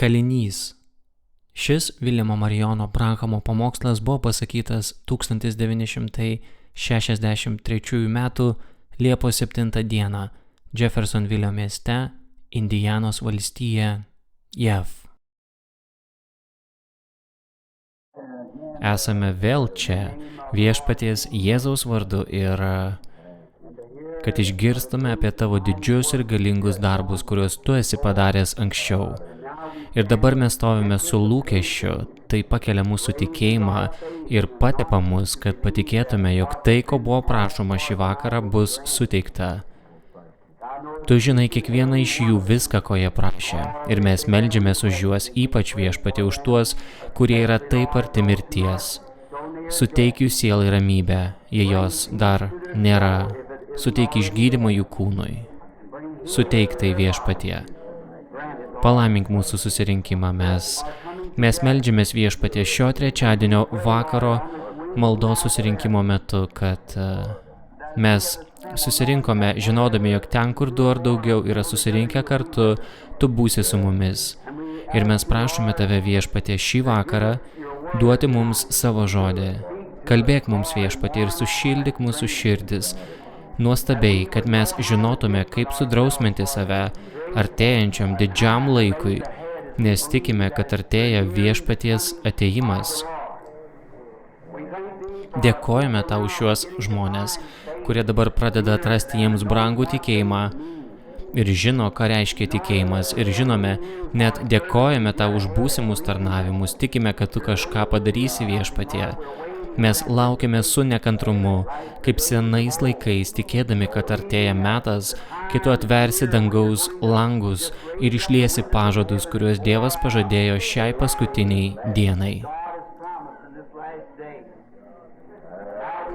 Kalinys. Šis Viljamo Marijono Branhamo pamokslas buvo pasakytas 1963 m. Liepos 7 d. Jeffersonville mieste, Indianos valstija, JAV. Esame vėl čia viešpaties Jėzaus vardu ir kad išgirstume apie tavo didžius ir galingus darbus, kuriuos tu esi padaręs anksčiau. Ir dabar mes stovime su lūkesčiu, tai pakelia mūsų tikėjimą ir patepa mus, kad patikėtume, jog tai, ko buvo prašoma šį vakarą, bus suteikta. Tu žinai kiekvieną iš jų viską, ko jie prašė, ir mes meldžiamės už juos, ypač viešpatie už tuos, kurie yra taip arti mirties. Suteik jų sielai ramybę, jei jos dar nėra. Suteik išgydymą jų kūnui. Suteik tai viešpatie. Palaimink mūsų susirinkimą. Mes meldžiamės viešpatie šio trečiadienio vakaro maldos susirinkimo metu, kad mes susirinkome, žinodami, jog ten, kur du ar daugiau yra susirinkę kartu, tu būsi su mumis. Ir mes prašome tave viešpatie šį vakarą duoti mums savo žodį. Kalbėk mums viešpatie ir sušildyk mūsų širdis. Nuostabiai, kad mes žinotume, kaip sudrausminti save artėjančiam didžiam laikui, nes tikime, kad artėja viešpaties atėjimas. Dėkojame tau šiuos žmonės, kurie dabar pradeda atrasti jiems brangų tikėjimą ir žino, ką reiškia tikėjimas. Ir žinome, net dėkojame tau už būsimus tarnavimus, tikime, kad tu kažką padarysi viešpatie. Mes laukiame su nekantrumu, kaip senais laikais, tikėdami, kad artėja metas, kai tu atversi dangaus langus ir išliesi pažadus, kuriuos Dievas pažadėjo šiai paskutiniai dienai.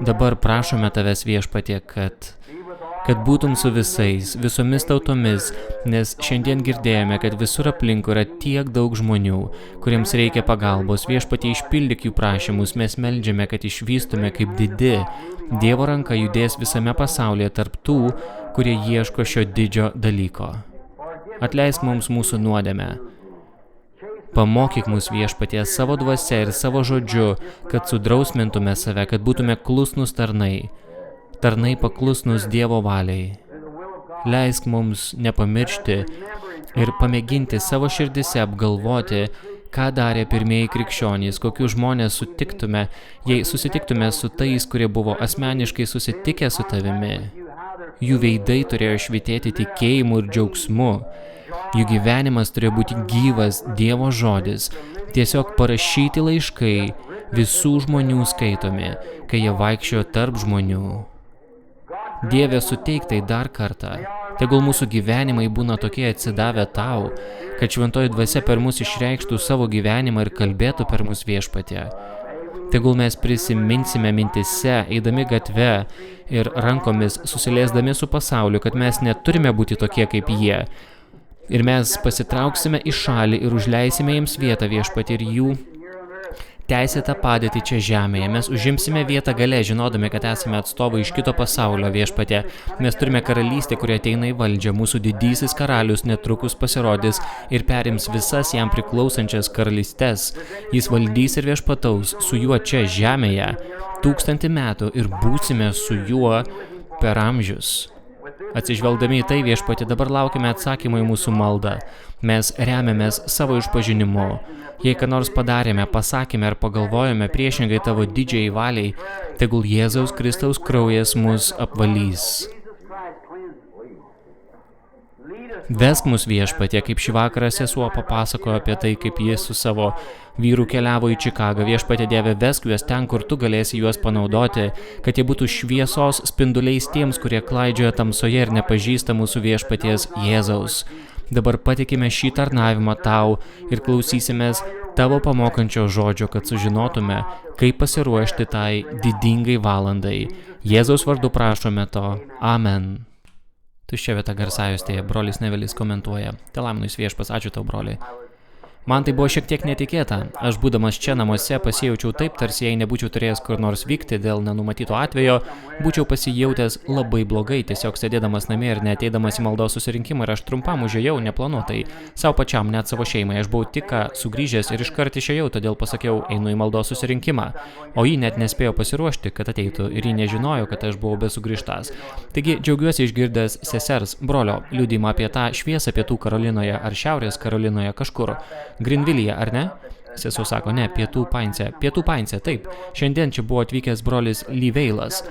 Dabar prašome tavęs viešpatie, kad būtum su visomis tautomis, nes šiandien girdėjome, kad visur aplinkui yra tiek daug žmonių, kuriems reikia pagalbos. Viešpatie, išpildyk jų prašymus, mes meldžiame, kad išvystume, kaip didi Dievo ranka judės visame pasaulyje tarp tų, kurie ieško šio didžio dalyko. Atleisk mums mūsų nuodėmę. Pamokyk mus viešpatie savo dvasia ir savo žodžiu, kad sudrausmintume save, kad būtume klusnus tarnai paklusnus Dievo valiai. Leisk mums nepamiršti ir pamėginti savo širdise apgalvoti, ką darė pirmieji krikščionys, kokius žmonės sutiktume, jei susitiktume su tais, kurie buvo asmeniškai susitikę su tavimi. Jų veidai turėjo švytėti tikėjimu ir džiaugsmu. Jų gyvenimas turėjo būti gyvas Dievo žodis, tiesiog parašyti laiškai, visų žmonių skaitomi, kai jie vaikščiojo tarp žmonių. Dieve, suteik tai dar kartą. Tegul mūsų gyvenimai būna tokie atsidavę tau, kad šventoji dvasia per mus išreikštų savo gyvenimą ir kalbėtų per mus viešpatie. Tegul mes prisiminsime mintise, eidami gatve ir rankomis susiliesdami su pasauliu, kad mes neturime būti tokie kaip jie. Ir mes pasitrauksime į šalį ir užleisime jiems vietą viešpatie ir jų teisėtą padėtį čia žemėje. Mes užimsime vietą gale, žinodami, kad esame atstovai iš kito pasaulio viešpatie. Mes turime karalystę, kuri ateina į valdžią. Mūsų didysis karalius netrukus pasirodys ir perims visas jam priklausančias karalystes. Jis valdys ir viešpataus su juo čia žemėje 1000 metų ir būsime su juo per amžius. Atsižvelgdami į tai viešpatie, dabar laukime atsakymą į mūsų maldą. Mes remiamės savo išpažinimu. Jei ką nors padarėme, pasakėme ar pagalvojome priešingai tavo didžiai valiai, tegul Jėzaus Kristaus kraujas mus apvalys. Vesk mus viešpatie, kaip šį vakarą sesuo papasakojo apie tai, kaip jis su savo vyru keliavo į Čikagą. Viešpatie Dieve, vesk juos ten, kur tu galėsi juos panaudoti, kad jie būtų šviesos spinduliais tiems, kurie klaidžioja tamsoje ir nepažįsta mūsų viešpaties Jėzaus. Dabar patikime šį tarnavimą tau ir klausysimės tavo pamokančio žodžio, kad sužinotume, kaip pasiruošti tai didingai valandai. Jėzaus vardu prašome to. Amen. Tuščia vieta garsajustėje, brolis Nevelis komentuoja. Telaiminus viešpas, ačiū tau, broliai. Man tai buvo šiek tiek netikėta. Aš būdamas čia namuose pasijaučiau taip, tarsi jei nebūčiau turėjęs kur nors vykti dėl nenumatyto atvejo, būčiau pasijautęs labai blogai, tiesiog sėdėdamas namie ir neateidamas į maldos susirinkimą ir aš trumpam užėjau neplanuotai, savo pačiam, net savo šeimai. Aš buvau tik ką sugrįžęs ir iškart išėjau, todėl pasakiau, einu į maldos susirinkimą. O ji net nespėjo pasiruošti, kad ateitų ir ji nežinojo, kad aš buvau besugrįžtąs. Taigi džiaugiuosi išgirdęs sesers, brolio liudijimą apie tą šviesą Pietų Karolinoje ar Šiaurės Karolinoje kažkur. Greenvillyje, ar ne? Sesuo sako, ne, Pietų Paince, taip. Šiandien čia buvo atvykęs brolis Lyveilas.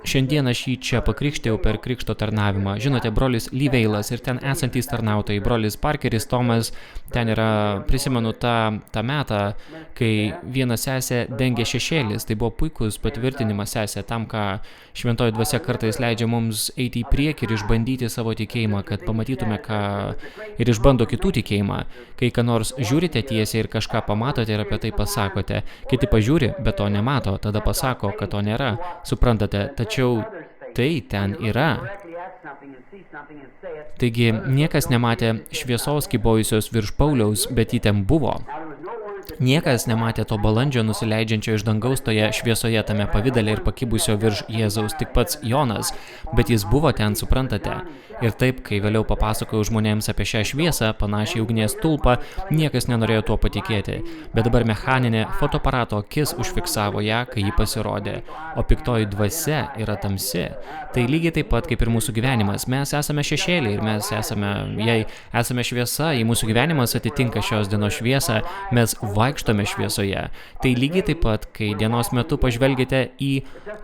Šiandien aš jį čia pakrikštėjau per krikšto tarnavimą. Žinote, brolis Lyveilas ir ten esantys tarnautojai, brolis Parkeris, Tomas, ten yra, prisimenu tą metą, kai viena sesė dengė šešėlis. Tai buvo puikus patvirtinimas sesė tam, ką šventoji dvasia kartais leidžia mums eiti į priekį ir išbandyti savo tikėjimą, kad pamatytume, ką ir išbando kitų tikėjimą. Kai ką nors žiūrite tiesiai ir kažką pamatote ir apie tai pasakote, kiti pažiūri, bet to nemato, tada pasako, kad to nėra. Suprantate, tačiau tai ten yra. Taigi niekas nematė šviesos kybojusios virš Pauliaus, bet ji ten buvo. Niekas nematė to balandžio nusileidžiančio iš dangaus toje šviesoje tame pavidale ir pakibusio virš Jėzaus, tik pats Jonas, bet jis buvo ten, suprantate. Ir taip, kai vėliau papasakojau žmonėms apie šią šviesą, panašiai ugnies tulpą, niekas nenorėjo tuo patikėti. Bet dabar mechaninė fotoaparato akis užfiksavo ją, kai ji pasirodė. O piktoji dvasia yra tamsi. Tai lygiai taip pat kaip ir mūsų gyvenimas. Mes esame šešėliai ir mes esame, jei esame šviesa, jei mūsų gyvenimas atitinka šios dienos šviesą, mes vaikštome šviesoje. Tai lygiai taip pat, kai dienos metu pažvelgite į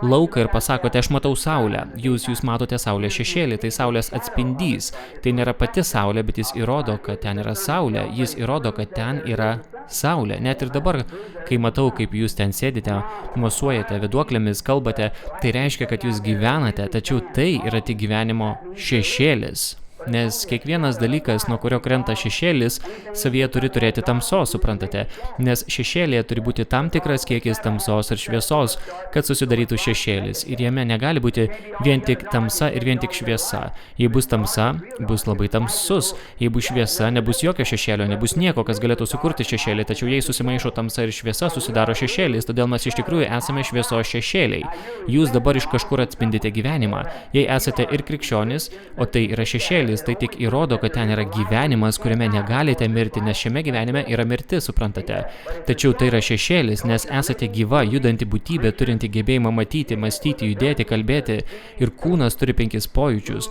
lauką ir pasakote, aš matau saulę. Jūs matote saulės šešėlį, tai saulės atspindys. Tai nėra pati saulė, bet jis įrodo, kad ten yra saulė. Jis įrodo, kad ten yra saulė. Net ir dabar, kai matau, kaip jūs ten sėdite, mosuojate viduoklėmis, kalbate, tai reiškia, kad jūs gyvenate, tačiau tai yra tik gyvenimo šešėlis. Nes kiekvienas dalykas, nuo kurio krenta šešėlis, savyje turi turėti tamsos, suprantate? Nes šešėlėje turi būti tam tikras kiekis tamsos ir šviesos, kad susidarytų šešėlis. Ir jame negali būti vien tik tamsa ir vien tik šviesa. Jei bus tamsa, bus labai tamsus. Jei bus šviesa, nebus jokio šešėlio, nebus nieko, kas galėtų sukurti šešėlį. Tačiau jei susimaišo tamsa ir šviesa, susidaro šešėlis, todėl mes iš tikrųjų esame šviesos šešėliai. Jūs dabar iš kažkur atspindite gyvenimą. Jei esate ir krikščionis, o tai yra šešėlis, tai tik įrodo, kad ten yra gyvenimas, kuriame negalite mirti, nes šiame gyvenime yra mirtis, suprantate. Tačiau tai yra šešėlis, nes esate gyva, judanti būtybė, turinti gebėjimą matyti, mąstyti, judėti, kalbėti ir kūnas turi 5 pojūčius.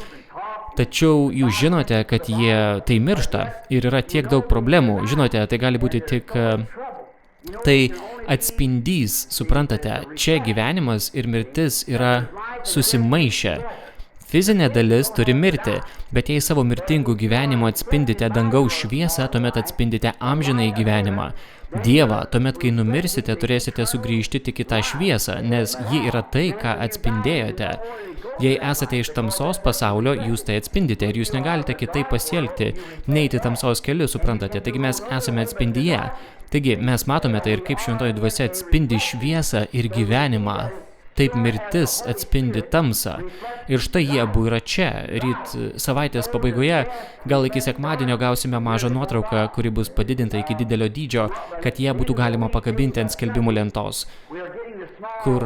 Tačiau jūs žinote, kad jie tai miršta ir yra tiek daug problemų. Žinote, tai gali būti tik tai atspindys, suprantate. Čia gyvenimas ir mirtis yra susimaišę. Fizinė dalis turi mirti, bet jei savo mirtingų gyvenimo atspindite dangaus šviesą, tuomet atspindite amžinąjį gyvenimą. Dievą, tuomet, kai numirsite, turėsite sugrįžti tik į tą šviesą, nes ji yra tai, ką atspindėjote. Jei esate iš tamsos pasaulio, jūs tai atspindite ir jūs negalite kitaip pasielgti, neiti tamsos keliu, suprantate, taigi mes esame atspindyje. Taigi mes matome tai ir kaip šventoji dvasia atspindi šviesą ir gyvenimą. Taip mirtis atspindi tamsą. Ir štai jie abu yra čia. Ryt savaitės pabaigoje, gal iki sekmadienio gausime mažą nuotrauką, kuri bus padidinta iki didelio dydžio, kad ją būtų galima pakabinti ant skelbimų lentos. Kur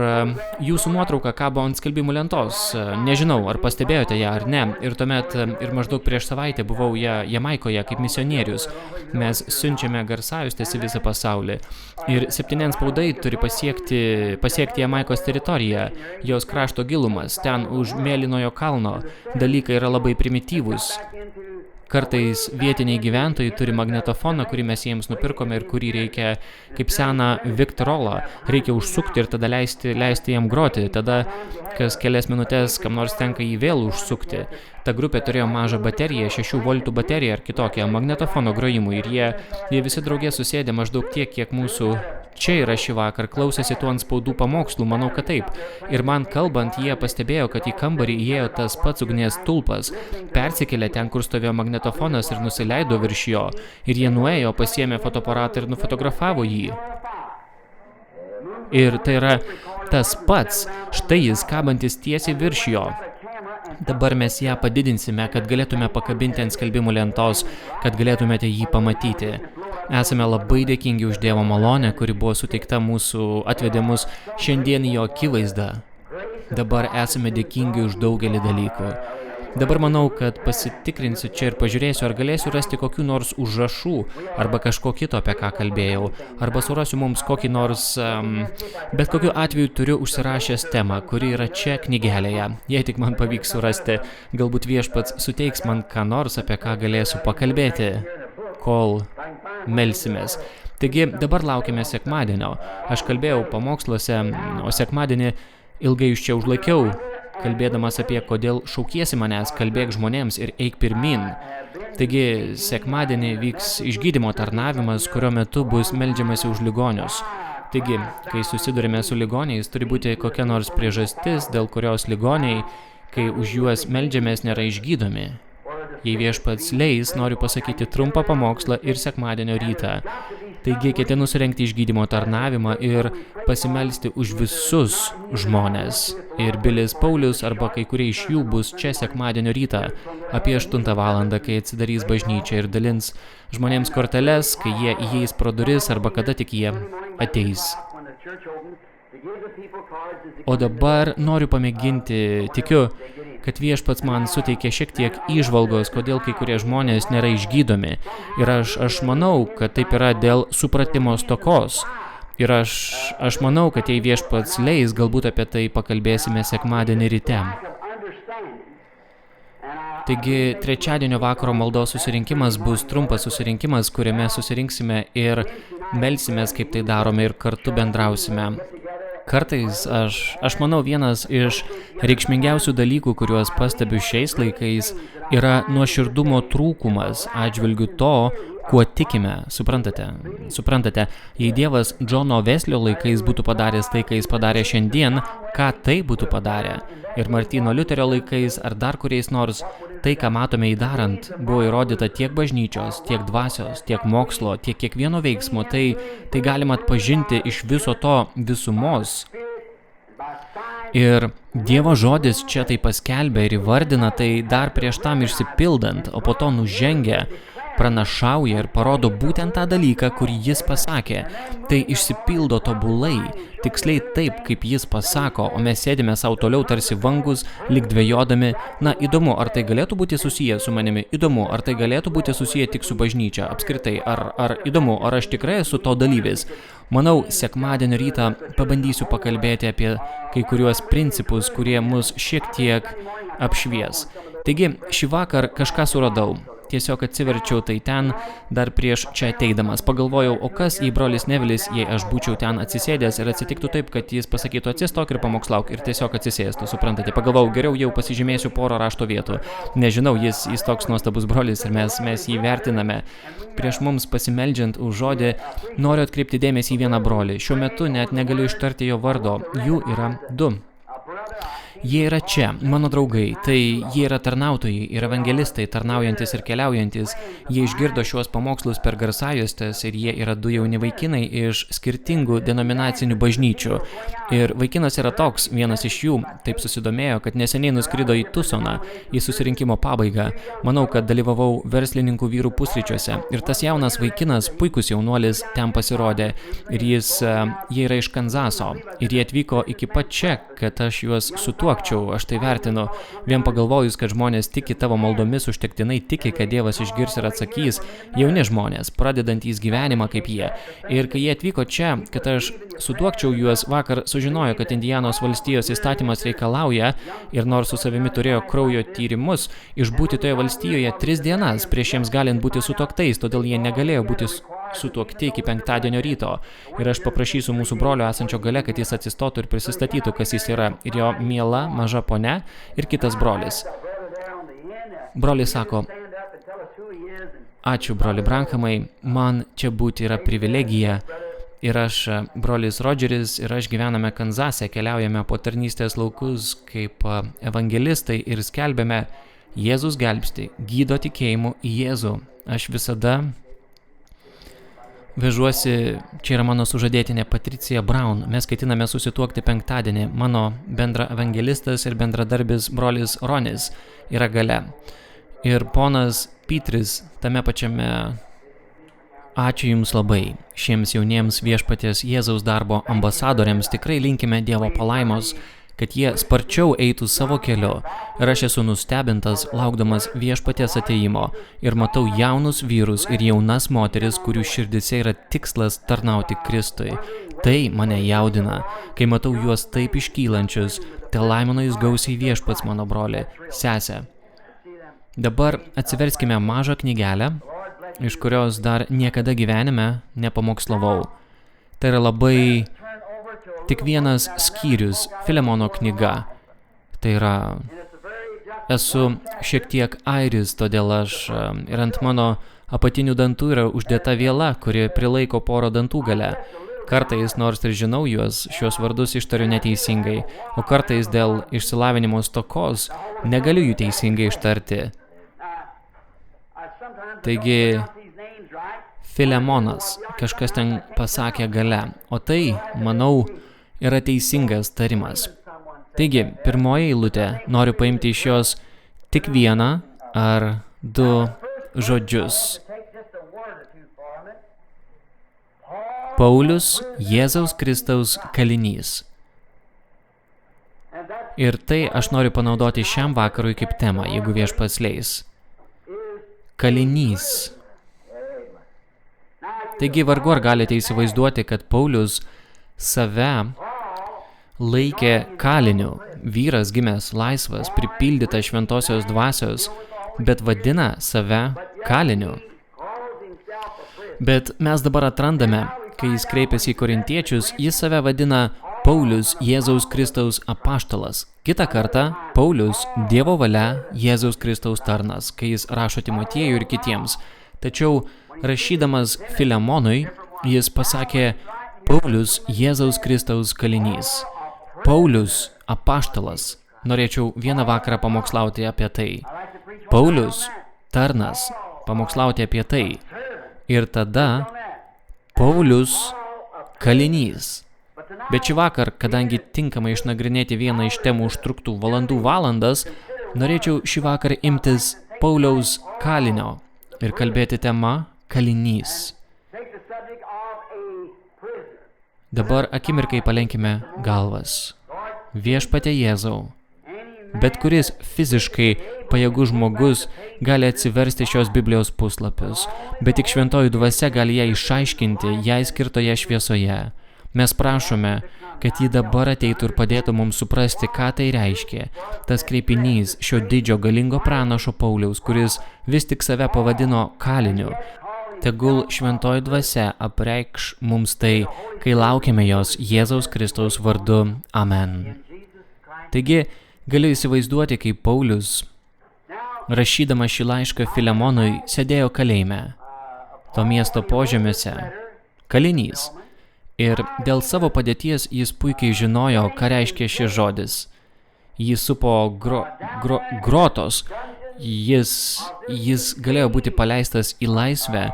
jūsų nuotrauka kabo ant skelbimų lentos. Nežinau, ar pastebėjote ją ar ne. Ir tuomet ir maždaug prieš savaitę buvau Jamaikoje kaip misionierius. Mes siunčiame garsajustes į visą pasaulį. Ir 7 spaudai turi pasiekti Jamaikos teritoriją, jos krašto gilumas, ten už Mėlynojo kalno. Dalykai yra labai primityvūs. Kartais vietiniai gyventojai turi magnetofoną, kurį mes jiems nupirkome ir kurį reikia kaip seną Victorolą. Reikia užsukti ir tada leisti jam groti. Tada kas kelias minutės kam nors tenka jį vėl užsukti. Ta grupė turėjo mažą bateriją, 6 voltų bateriją ar kitokią magnetofono grojimui. Ir jie visi draugė susėdė maždaug tiek, kiek mūsų čia yra šį vakar, klausėsi tų ant spaudų pamokslų, manau, kad taip. Ir man kalbant, jie pastebėjo, kad į kambarį įėjo tas pats ugnies tulpas, persikėlė ten, kur stovėjo magnetofonas ir nusileido virš jo. Ir jie nuėjo, pasiėmė fotoaparatą ir nufotografavo jį. Ir tai yra tas pats, štai jis kabantis tiesiai virš jo. Dabar mes ją padidinsime, kad galėtume pakabinti ant skelbimų lentos, kad galėtumėte jį pamatyti. esame labai dėkingi už Dievo malonę, kuri buvo suteikta mūsų, atvedė mus šiandien į jo akivaizdą. Dabar esame dėkingi už daugelį dalykų. Dabar manau, kad pasitikrinsiu čia ir pažiūrėsiu, ar galėsiu rasti kokių nors užrašų, arba kažko kito, apie ką kalbėjau, arba surasiu mums kokį nors, bet kokiu atveju turiu užsirašęs temą, kuri yra čia knygelėje. Jei tik man pavyks surasti, galbūt viešpats suteiks man ką nors, apie ką galėsiu pakalbėti, kol melsimės. Taigi, dabar laukiame sekmadienio. Aš kalbėjau pamoksluose, o sekmadienį ilgai iš čia užlaikiau, kalbėdamas apie kodėl šaukiesi manęs, kalbėk žmonėms ir eik pirmin. Taigi, sekmadienį vyks išgydymo tarnavimas, kurio metu bus meldžiamasi už ligonius. Taigi, kai susidurime su ligoniais, turi būti kokia nors priežastis, dėl kurios ligoniai, kai už juos meldžiamės, nėra išgydomi. Jei viešpats leis, noriu pasakyti trumpą pamokslą ir sekmadienio rytą. Taigi, ketinu surengti išgydymo tarnavimą ir pasimelsti už visus žmones. Ir Bilis Paulius arba kai kurie iš jų bus čia sekmadienio rytą, apie 8 valandą, kai atsidarys bažnyčia ir dalins žmonėms korteles, kai jie įeis pro duris arba kada tik jie ateis. O dabar noriu pamėginti, tikiu, kad viešpats man suteikė šiek tiek įžvalgos, kodėl kai kurie žmonės nėra išgydomi. Ir aš manau, kad taip yra dėl supratimo stokos. Ir aš manau, kad jei viešpats leis, galbūt apie tai pakalbėsime sekmadienį ryte. Taigi, trečiadienio vakaro maldos susirinkimas bus trumpas susirinkimas, kuriame susirinksime ir melsimės, kaip tai darome, ir kartu bendrausime. Kartais aš manau, vienas iš reikšmingiausių dalykų, kuriuos pastebiu šiais laikais, yra nuoširdumo trūkumas atžvilgiu to, kuo tikime. Suprantate, jei Dievas Džono Veslio laikais būtų padaręs tai, ką jis padarė šiandien, ką tai būtų padarę? Ir Martyno Liuterio laikais ar dar kuriais nors, tai, ką matome įdarant, buvo įrodyta tiek bažnyčios, tiek dvasios, tiek mokslo, tiek kiekvieno veiksmo, tai galima atpažinti iš viso to visumos. Ir Dievo žodis čia tai paskelbia ir įvardina tai dar prieš tam išsipildant, o po to nužengia, pranašauja ir parodo būtent tą dalyką, kurį jis pasakė. Tai išsipildo tobulai, tiksliai taip, kaip jis pasako, o mes sėdime savo toliau tarsi vangus, lyg dvejodami. Na, įdomu, ar tai galėtų būti susiję su manimi? Įdomu, ar tai galėtų būti susiję tik su bažnyčia? Apskritai, ar įdomu, ar aš tikrai esu to dalyvis? Manau, sekmadienio rytą pabandysiu pakalbėti apie kai kuriuos principus, kurie mus šiek tiek apšvies. Taigi, šį vakar kažką suradau. Tiesiog atsiverčiau tai ten dar prieš čia ateidamas. Pagalvojau, o kas jei brolis Nevilis, jei aš būčiau ten atsisėdęs ir atsitiktų taip, kad jis pasakytų atsistok ir pamokslauk ir tiesiog atsisėstų, suprantate. Pagalvojau, geriau jau pasižymėsiu porą rašto vietų. Nežinau, jis toks nuostabus brolis ir mes jį vertiname. Prieš mums pasimeldžiant už žodį, noriu atkreipti dėmesį į vieną brolį. Šiuo metu net negaliu ištarti jo vardo. Jų yra 2. Jie yra čia, mano draugai, tai jie yra tarnautojai ir evangelistai, tarnaujantis ir keliaujantis. Jie išgirdo šiuos pamokslus per garsajustes ir jie yra 2 jauni vaikinai iš skirtingų denominacinių bažnyčių. Ir vaikinas yra toks, vienas iš jų taip susidomėjo, kad neseniai nuskrido į Tucsoną, į susirinkimo pabaigą. Manau, kad dalyvavau verslininkų vyrų pusryčiuose. Ir tas jaunas vaikinas, puikus jaunuolis, ten pasirodė. Ir jie yra iš Kanzaso. Ir jie atvyko iki pat čia, kad aš juos sutuokčiau, aš tai vertinu. Vien pagalvojus, kad žmonės tiki tavo maldomis, užtektinai tiki, kad Dievas išgirs ir atsakys. Jauni žmonės, pradedantys gyvenimą kaip jie. Ir kai jie atvyko čia, kad aš sutuokčiau juos, vakar sužinojo, kad Indianos valstijos įstatymas reikalauja, ir nors su savimi turėjo kraujo tyrimus, išbūti toje valstijoje 3 dienas prieš jiems galint būti sutuoktais, todėl jie negalėjo būti sutuokti iki 5 ryto. Ir aš paprašysiu mūsų brolio esančio gale, kad jis atsistotų ir prisistatytų, kas jis yra, ir jo miela maža ponia ir kitas brolis. Brolis sako, ačiū broli Branhamai, man čia būti yra privilegija. Ir aš, brolis Rodžeris, ir aš gyvename Kanzase, keliaujame po tarnystės laukus kaip evangelistai ir skelbėme Jėzus gelbsti, gydo tikėjimu į Jėzų. Aš visada vežuosi, čia yra mano sužadėtinė Patricija Brown. Mes ketiname susituokti 5. Mano bendra evangelistas ir bendradarbis brolis Ronis yra gale. Ir ponas Pytris tame pačiame Ačiū Jums labai. Šiems jauniems Viešpaties Jėzaus darbo ambasadoriams tikrai linkime Dievo palaimos, kad jie sparčiau eitų savo keliu. Ir aš esu nustebintas, laukdamas Viešpaties atėjimo, ir matau jaunus vyrus ir jaunas moteris, kurių širdise yra tikslas tarnauti Kristui. Tai mane jaudina, kai matau juos taip iškylančius. Te laimino Jus gausiai Viešpats, mano broli, sesė. Dabar atsiverskime mažą knygelę, iš kurios dar niekada gyvenime nepamokslavau. Tai yra labai tik vienas skyrius, Filemono knyga. Tai yra, esu šiek tiek airis, todėl aš ir ant mano apatinių dantų yra uždėta viela, kuri prilaiko porą dantų gale. Kartais, nors ir žinau juos, šios vardus ištariu neteisingai, o kartais dėl išsilavinimo stokos negaliu jų teisingai ištarti. Taigi, Filemonas, kažkas ten pasakė gale, o tai, manau, yra teisingas tarimas. Taigi, pirmoji eilutė, noriu paimti iš jos tik vieną ar du žodžius. Paulius, Jėzaus Kristaus kalinys. Ir tai aš noriu panaudoti šiam vakarui kaip temą, jeigu Viešpats leis. Kalinys. Taigi vargu ar galite įsivaizduoti, kad Paulius save laikė kaliniu. Vyras gimęs laisvas, pripildytas šventosios dvasios, bet vadina save kaliniu. Bet mes dabar atrandame, kai jis kreipiasi į korintiečius, jis save vadina Paulius, Jėzaus Kristaus apaštalas. Kitą kartą Paulius, Dievo valia, Jėzaus Kristaus tarnas, kai jis rašo Timotiejui ir kitiems. Tačiau rašydamas Filemonui, jis pasakė Paulius, Jėzaus Kristaus kalinys. Paulius, apaštalas. Norėčiau vieną vakarą pamokslauti apie tai. Paulius, tarnas, pamokslauti apie tai. Ir tada Paulius, kalinys. Bet šį vakar, kadangi tinkamai išnagrinėti vieną iš temų užtruktų valandas, norėčiau šį vakarą imtis Pauliaus kalinio ir kalbėti tema kalinys. Dabar akimirkai palenkime galvas. Viešpatie Jėzau, bet kuris fiziškai pajėgus žmogus gali atsiversti šios Biblijos puslapius, bet tik šventoji dvasia gali ją išaiškinti, jai skirtoje šviesoje. Mes prašome, kad ji dabar ateitų ir padėtų mums suprasti, ką tai reiškia. Tas kreipinys šio didžio galingo pranašo Pauliaus, kuris vis tik save pavadino kaliniu. Tegul šventoji dvasia apreikš mums tai, kai laukiame jos Jėzaus Kristaus vardu. Amen. Taigi, galiu įsivaizduoti, kaip Paulius, rašydama šį laišką Filemonui, sėdėjo kalėjime, to miesto požemiuose, kalinys. Ir dėl savo padėties jis puikiai žinojo, ką reiškia šis žodis. Jį supo grotos. Jis galėjo būti paleistas į laisvę,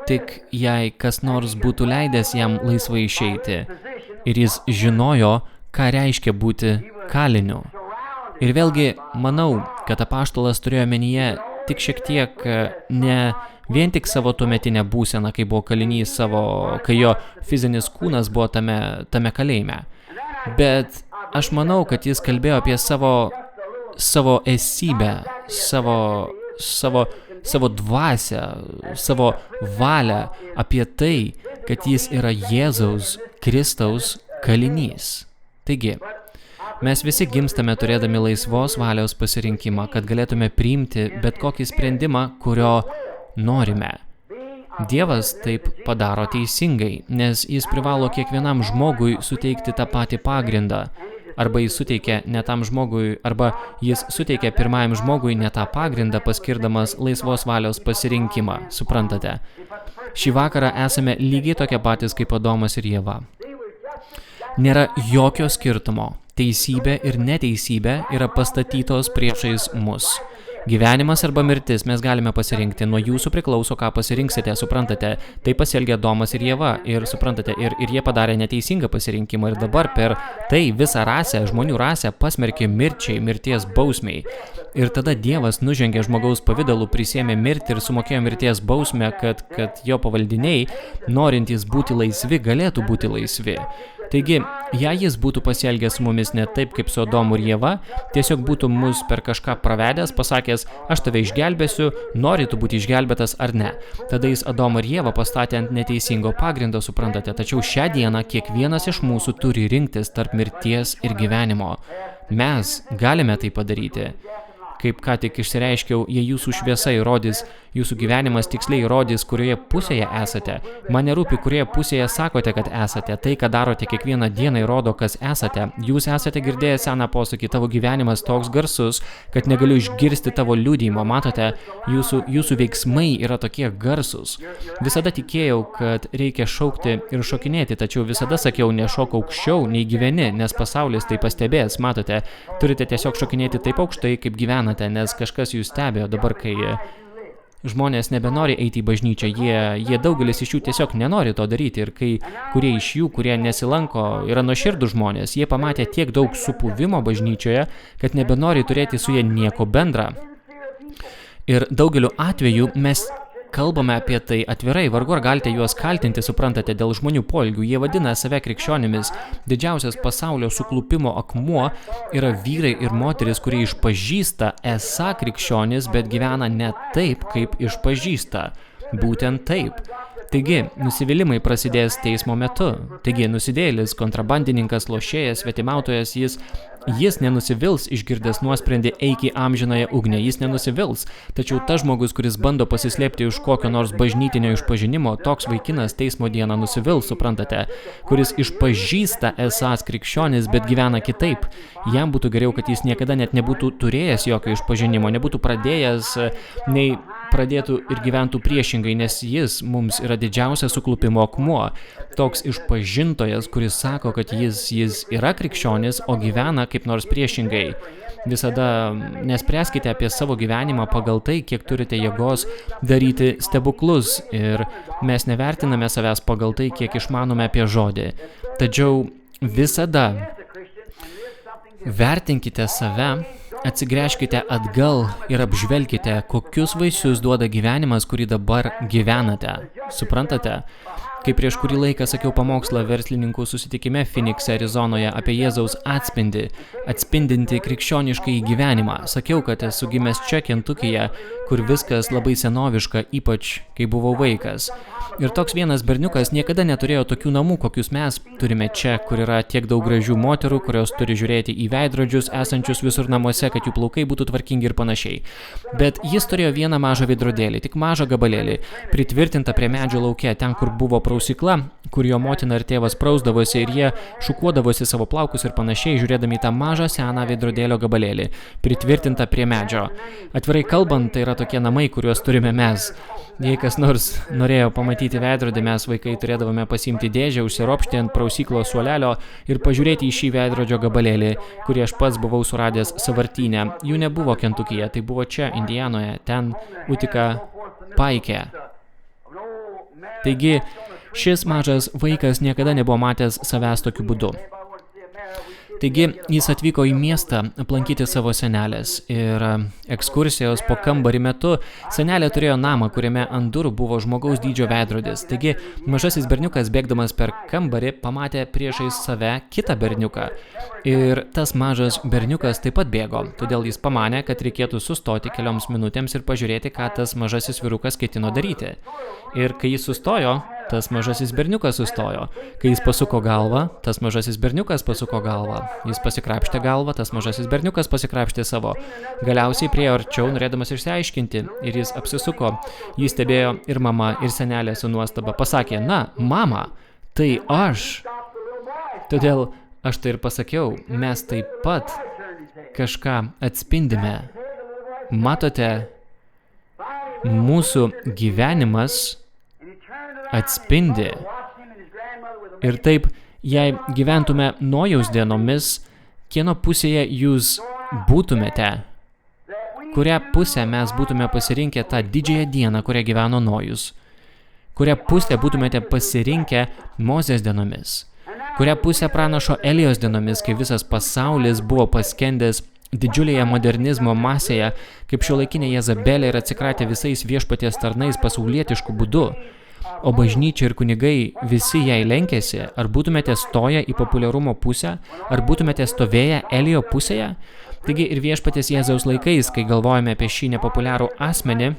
tik jei kas nors būtų leidęs jam laisvai išeiti. Ir jis žinojo, ką reiškia būti kaliniu. Ir vėlgi, manau, kad apaštalas turėjo omenyje tik šiek tiek ne vien tik savo tuometinę būseną, kai buvo kalinys kai jo fizinis kūnas buvo tame kalėjime. Bet aš manau, kad jis kalbėjo apie savo esybę, savo dvasią, savo valią, apie tai, kad jis yra Jėzaus Kristaus kalinys. Taigi, mes visi gimstame turėdami laisvos valios pasirinkimą, kad galėtume priimti bet kokį sprendimą, kurio norime. Dievas taip padaro teisingai, nes jis privalo kiekvienam žmogui suteikti tą patį pagrindą. Arba jis suteikia ne tam žmogui, arba jis suteikia pirmajam žmogui ne tą pagrindą, paskirdamas laisvos valios pasirinkimą. Suprantate? Šį vakarą esame lygiai tokie patys kaip Adomas ir Ieva. Nėra jokio skirtumo. Teisybė ir neteisybė yra pastatytos priešais mus. Gyvenimas arba mirtis, mes galime pasirinkti, nuo jūsų priklauso, ką pasirinksite, suprantate. Tai pasielgė Adomas ir Ieva ir suprantate, ir jie padarė neteisingą pasirinkimą ir dabar per tai visą rasę, žmonių rasę pasmerkė mirčiai, mirties bausmiai. Ir tada Dievas nužengė žmogaus pavidalu, prisėmė mirtį ir sumokėjo mirties bausmę, kad jo pavaldiniai, norintys būti laisvi, galėtų būti laisvi. Taigi, jei jis būtų pasielgęs su mumis ne taip, kaip su Adomu ir Ieva, tiesiog būtų mus per kažką pravedęs, pasakęs, aš tave išgelbėsiu, nori tu būti išgelbėtas ar ne. Tada jis Adomą ir Ievą pastatė ant neteisingo pagrindo, suprantate, tačiau šią dieną kiekvienas iš mūsų turi rinktis tarp mirties ir gyvenimo. Mes galime tai padaryti. Kaip ką tik išsireiškiau, jei jūsų šviesa įrodys, jūsų gyvenimas tiksliai įrodys, kurioje pusėje esate. Man nerūpi, kurioje pusėje sakote, kad esate. Tai, ką darote kiekvieną dieną, įrodo, kas esate. Jūs esate girdėję seną posakį, tavo gyvenimas toks garsus, kad negaliu išgirsti tavo liudijimo. Matote, jūsų veiksmai yra tokie garsus. Visada tikėjau, kad reikia šaukti ir šokinėti, tačiau visada sakiau, nešok aukščiau, nei gyveni, nes pasaulis tai pastebės. Matote, turite tiesiog šokinėti taip aukštai, kaip gyvenate, nes kažkas jūs stebėjo dabar, kai žmonės nebenori eiti į bažnyčią, jie daugelis iš jų tiesiog nenori to daryti ir kai kurie iš jų, kurie nesilanko, yra nuoširdūs žmonės, jie pamatė tiek daug supuvimo bažnyčioje, kad nebenori turėti su jie nieko bendra. Ir daugeliu atveju mes kalbame apie tai atvirai, vargu ar galite juos kaltinti, suprantate, dėl žmonių poelgių. Jie vadina save krikščionimis. Didžiausias pasaulio suklupimo akmuo yra vyrai ir moteris, kurie išpažįsta esą krikščionis, bet gyvena ne taip, kaip išpažįsta. Būtent taip. Taigi, nusivylimai prasidės teismo metu. Taigi, nusidėjėlis, kontrabandininkas, lošėjas, svetimautojas, jis nenusivils išgirdęs nuosprendį eik į amžinąją ugnę, jis nenusivils. Tačiau tas žmogus, kuris bando pasislėpti už kokio nors bažnytinio išpažinimo, toks vaikinas teismo dieną nusivils, suprantate, kuris išpažįsta esąs krikščionis, bet gyvena kitaip. Jam būtų geriau, kad jis niekada net nebūtų turėjęs jokio išpažinimo, nebūtų pradėjęs, nei pradėtų ir gyventų priešingai, nes jis mums yra didžiausias suklupimo akmuo. Toks išpažintojas, kuris sako, kad jis yra krikščionis, o gyvena kaip nors priešingai. Visada nespręskite apie savo gyvenimą pagal tai, kiek turite jėgos daryti stebuklus ir mes nevertiname savęs pagal tai, kiek išmanome apie žodį. Tačiau visada vertinkite save, atsigręžkite atgal ir apžvelkite, kokius vaisius duoda gyvenimas, kurį dabar gyvenate. Suprantate? Kai prieš kurį laiką sakiau pamokslą verslininkų susitikime Phoenix, Arizonoje apie Jėzaus atspindinti krikščioniškai gyvenimą. Sakiau, kad esu gimęs čia Kentukyje, kur viskas labai senoviška, ypač kai buvau vaikas. Ir toks vienas berniukas niekada neturėjo tokių namų, kokius mes turime čia, kur yra tiek daug gražių moterų, kurios turi žiūrėti į veidrodžius esančius visur namuose, kad jų plaukai būtų tvarkingi ir panašiai. Bet jis turėjo vieną mažą veidrodėlį, tik mažą gabalėlį, pritvirtintą prie medžio lauke, ten, kur buvo prausykla, kur jo motina ir tėvas prausdavosi ir jie šukuodavosi savo plaukus ir panašiai, žiūrėdami tą mažą seną veidrodėlio gabalėlį, pritvirtintą prie medžio. Atvirai kalbant, tai yra tokie namai, kuriuos turime mes. Jei kas nors norėjo pamatyti veidrodį, mes vaikai turėdavome pasiimti dėžę, užsiropšti ant prausyklos suolelio ir pažiūrėti į šį veidrodžio gabalėlį, kurį aš pats buvau suradęs sąvartyne. Jų nebuvo Kentukyje, tai buvo čia, Indianoje, ten Utica Pike. Taigi, šis mažas vaikas niekada nebuvo matęs savęs tokiu būdu. Taigi, jis atvyko į miestą aplankyti savo senelės ir ekskursijos po kambarį metu senelė turėjo namą, kuriame ant durų buvo žmogaus dydžio veidrodis. Taigi, mažasis berniukas bėgdamas per kambarį pamatė priešais save kitą berniuką. Ir tas mažas berniukas taip pat bėgo, todėl jis pamanė, kad reikėtų sustoti kelioms minutėms ir pažiūrėti, ką tas mažasis vyrukas ketino daryti. Ir kai jis sustojo, tas mažasis berniukas sustojo. Kai jis pasuko galvą, tas mažasis berniukas pasuko galvą. Jis pasikrapštė galvą, tas mažasis berniukas pasikrapštė savo. Galiausiai priėjo arčiau, norėdamas išsiaiškinti, ir jis apsisuko. Jis stebėjo ir mama, ir senelė su nuostaba. Pasakė, na, mama, tai aš. Todėl aš tai ir pasakiau, mes taip pat kažką atspindime. Matote, mūsų gyvenimas atspindi. Ir taip, jei gyventume nojaus dienomis, kieno pusėje jūs būtumėte? kurią pusę mes būtume pasirinkę tą didžiąją dieną, kurią gyveno Nojus, kurią pusę būtumėte pasirinkę Mozės dienomis, kurią pusę pranašo Elijos dienomis, kai visas pasaulis buvo paskendęs didžiulėje modernizmo masėje, kaip šiuolaikinė Jezabelė ir atsikratė visais viešpaties tarnais pasaulietišku būdu, o bažnyčia ir kunigai visi jai lenkėsi, ar būtumėte stoję į populiarumo pusę, ar būtumėte stovėję Elijo pusėje? Taigi ir viešpaties Jėzaus laikais, kai galvojame apie šį nepopuliarų asmenį,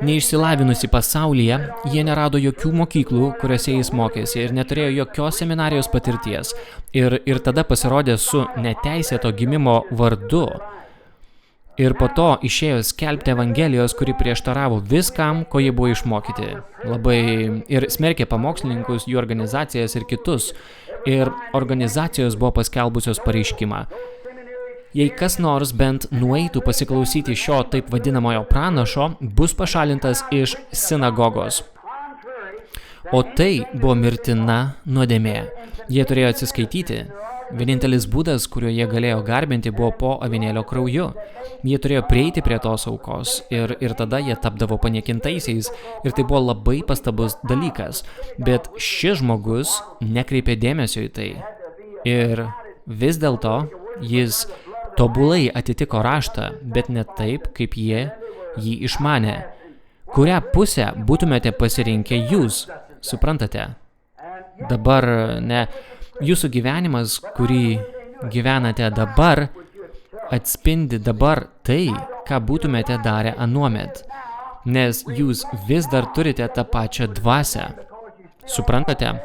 neišsilavinusi pasaulyje, jie nerado jokių mokyklų, kuriuose jis mokėsi ir neturėjo jokios seminarijos patirties. Ir tada pasirodė su neteisėto gimimo vardu. Ir po to išėjo skelbti Evangelijos, kuri prieštaravo viskam, ko jie buvo išmokyti. Labai ir smerkė pamokslininkus, jų organizacijas ir kitus. Ir organizacijos buvo paskelbusios pareiškimą. Jei kas nors bent nueitų pasiklausyti šio taip vadinamojo pranašo, bus pašalintas iš sinagogos. O tai buvo mirtina nuodėmė. Jie turėjo atsiskaityti. Vienintelis būdas, kuriuo jie galėjo garbinti, buvo po avinėlio krauju. Jie turėjo prieiti prie tos aukos ir tada jie tapdavo paniekintaisiais. Ir tai buvo labai pastabus dalykas. Bet šis žmogus nekreipė dėmesio į tai. Ir vis dėlto jis tobulai atitiko raštą, bet ne taip, kaip jie jį išmanė. Kurią pusę būtumėte pasirinkę jūs, suprantate? Dabar ne, jūsų gyvenimas, kurį gyvenate dabar, atspindi dabar tai, ką būtumėte darę anuomet, nes jūs vis dar turite tą pačią dvasią. Suprantate?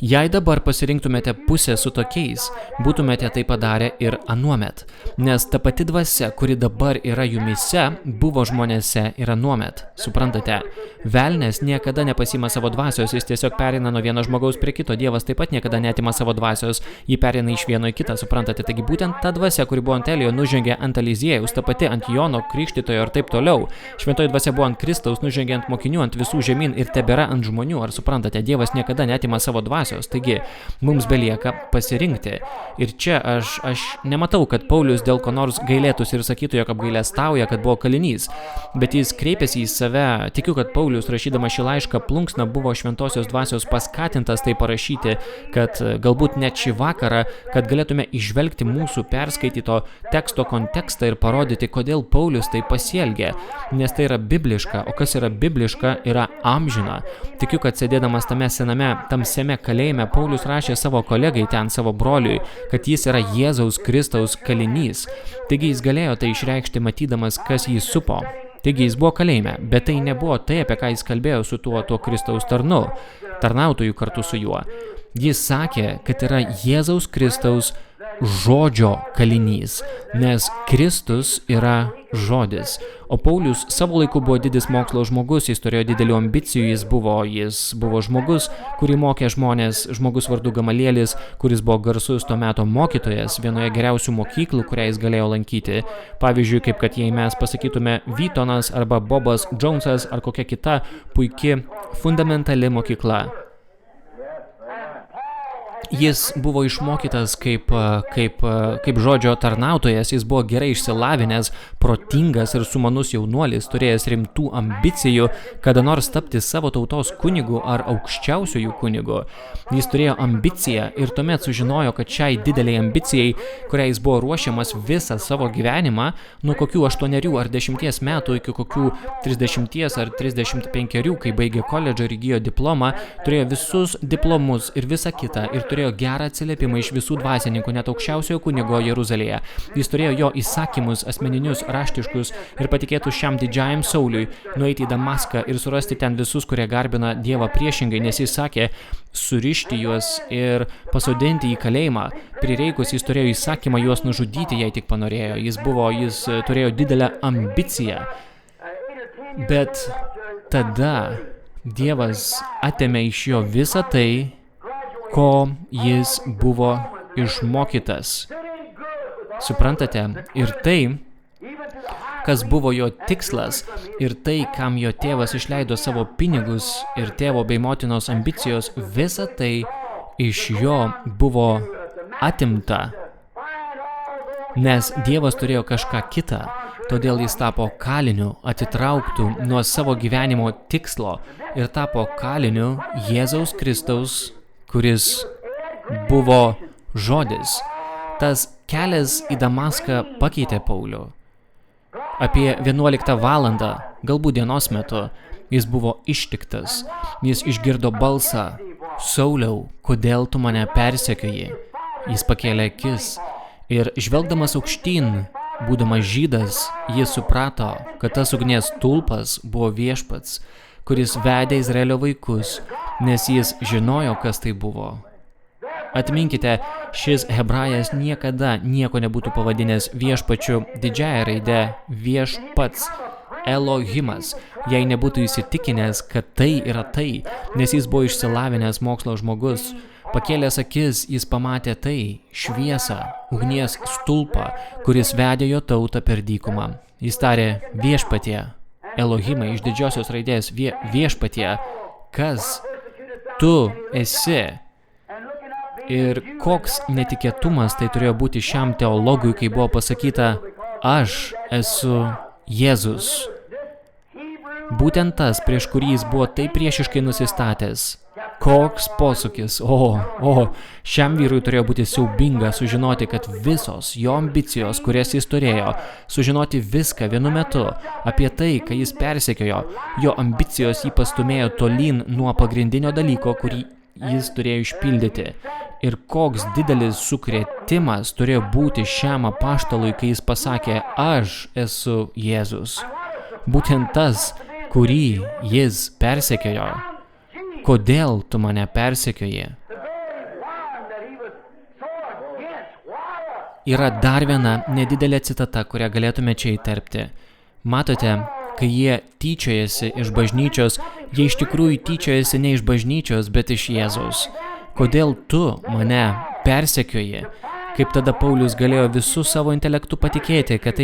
Jei dabar pasirinktumėte pusę su tokiais, būtumėte tai padarę ir anuomet, nes ta pati dvasia, kuri dabar yra jumise, buvo žmonėse ir anuomet. Suprantate? Velnias niekada nepasima savo dvasios, jis tiesiog pereina nuo vieno žmogaus prie kito. Dievas taip pat niekada neatima savo dvasios, jį pereina iš vieno į kitą, suprantate? Taigi būtent ta dvasia, kuri buvo ant Elijo, nužengė ant Eliziejaus, ta pati ant Jono Krikštytojo ir taip toliau. Šventoji dvasia buvo ant Kristaus, nužengė ant mokinių, ant visų žemyn ir tebėra ant žmonių. Ar suprantate? Dievas niekada neatima savo dvasios. Taigi, mums belieka pasirinkti. Ir čia aš nematau, kad Paulius dėl ko nors gailėtųsi ir sakytų, jog apgailestauja, kad buvo kalinys. Bet jis kreipėsi į save. Tikiu, kad Paulius, rašydamas šį laišką, plunksna buvo šventosios dvasios paskatintas tai parašyti, kad galbūt net šį vakarą, kad galėtume išvelgti mūsų perskaityto teksto kontekstą ir parodyti, kodėl Paulius tai pasielgė. Nes tai yra bibliška, o kas yra bibliška, yra amžina. Tikiu, kad sėdėdamas tame sename, tamsiame kalėjime, Paulius rašė savo kolegai ten, savo broliui, kad jis yra Jėzaus Kristaus kalinys. Taigi jis galėjo tai išreikšti matydamas, kas jį supo. Taigi jis buvo kalėjime, bet tai nebuvo tai, apie ką jis kalbėjo su tuo Kristaus tarnu, tarnautojų kartu su juo. Jis sakė, kad yra Jėzaus Kristaus žodžio kalinys, nes Kristus yra žodis. O Paulius savo laiku buvo didis mokslo žmogus, jis turėjo didelių ambicijų, jis buvo žmogus, kurį mokė žmonės, žmogus vardu Gamalielis, kuris buvo garsus to meto mokytojas, vienoje geriausių mokyklų, kurią jis galėjo lankyti. Pavyzdžiui, kaip kad jei mes pasakytume Vytonas arba Bobas Jonesas ar kokia kita puiki fundamentali mokykla. Jis buvo išmokytas kaip žodžio tarnautojas, jis buvo gerai išsilavinęs, protingas ir sumanus jaunuolis, turėjęs rimtų ambicijų, kada nors tapti savo tautos kunigu ar aukščiausiųjų kunigu. Jis turėjo ambiciją ir tuomet sužinojo, kad šiai dideliai ambicijai, kuriai jis buvo ruošiamas visą savo gyvenimą, nuo kokių 8 ar 10 metų iki kokių 30 ar 35, kai baigė koledžą ir įgijo diplomą, turėjo visus diplomus ir visą kitą ir turėjo gerą atsiliepimą iš visų dvasininkų, net aukščiausiojo kunigo Jeruzalėje. Jis turėjo jo įsakymus asmeninius, raštiškus ir patikėtų šiam didžiajam Sauliui nueiti į Damaską ir surasti ten visus, kurie garbina Dievą priešingai, nes jis sakė surišti juos ir pasodinti į kalėjimą. Prireikus jis turėjo įsakymą juos nužudyti, jei tik panorėjo. Jis turėjo didelę ambiciją. Bet tada Dievas atėmė iš jo visą tai, ko jis buvo išmokytas. Suprantate? Ir tai, kas buvo jo tikslas, ir tai, kam jo tėvas išleido savo pinigus ir tėvo bei motinos ambicijos, visa tai iš jo buvo atimta. Nes Dievas turėjo kažką kitą, todėl jis tapo kaliniu, atitrauktų nuo savo gyvenimo tikslo ir tapo kaliniu Jėzaus Kristaus, kuris buvo žodis. Tas kelias į Damaską pakeitė Paulių. Apie 11 valandą, galbūt dienos metu, jis buvo ištiktas. Jis išgirdo balsą: Sauliau, kodėl tu mane persekioji? Jis pakėlė akis ir žvelgdamas aukštyn, būdamas žydas, jis suprato, kad tas ugnies stulpas buvo Viešpats, kuris vedė Izraelio vaikus, nes jis žinojo, kas tai buvo. Atminkite, šis hebrajas niekada nieko nebūtų pavadinęs viešpačiu didžiąja raide viešpats, Elohimas, jei nebūtų įsitikinęs, kad tai yra tai, nes jis buvo išsilavinęs mokslo žmogus. Pakėlęs akis, jis pamatė tai, šviesą, ugnies stulpą, kuris vedė jo tautą per dykumą. Jis tarė: Viešpatie, Elohimai, iš didžiosios raidės viešpatie, kas tu esi? Ir koks netikėtumas tai turėjo būti šiam teologui, kai buvo pasakyta: aš esu Jėzus. Būtent tas, prieš kurį jis buvo taip priešiškai nusistatęs. Koks posūkis. Šiam vyrui turėjo būti siaubinga sužinoti, kad visos jo ambicijos, kurias jis turėjo, sužinoti viską vienu metu apie tai, kai jis persekiojo, jo ambicijos jį pastumėjo tolyn nuo pagrindinio dalyko, kurį jis turėjo išpildyti. Ir koks didelis sukrėtimas turėjo būti šiam apaštalui, kai jis pasakė: aš esu Jėzus. Būtent tas, kurį jis persekiojo. Kodėl tu mane persekioji? Yra dar viena nedidelė citata, kurią galėtume čia įterpti. Matote, kai jie tyčiojasi iš bažnyčios, jie iš tikrųjų tyčiojasi ne iš bažnyčios, bet iš Jėzaus. Kodėl tu mane persekioji? Kaip tada Paulius galėjo visų savo intelektų patikėti, kad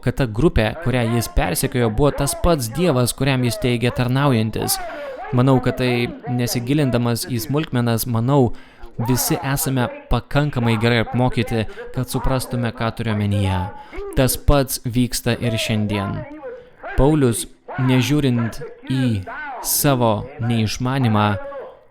kad ta grupė, kurią jis persekiojo, buvo tas pats Dievas, kuriam jis teigė tarnaujantis. Manau, kad tai, nesigilindamas į smulkmenas, visi esame pakankamai gerai apmokyti, kad suprastume, ką turiu omenyje. Tas pats vyksta ir šiandien. Paulius, nežiūrint į savo neišmanimą,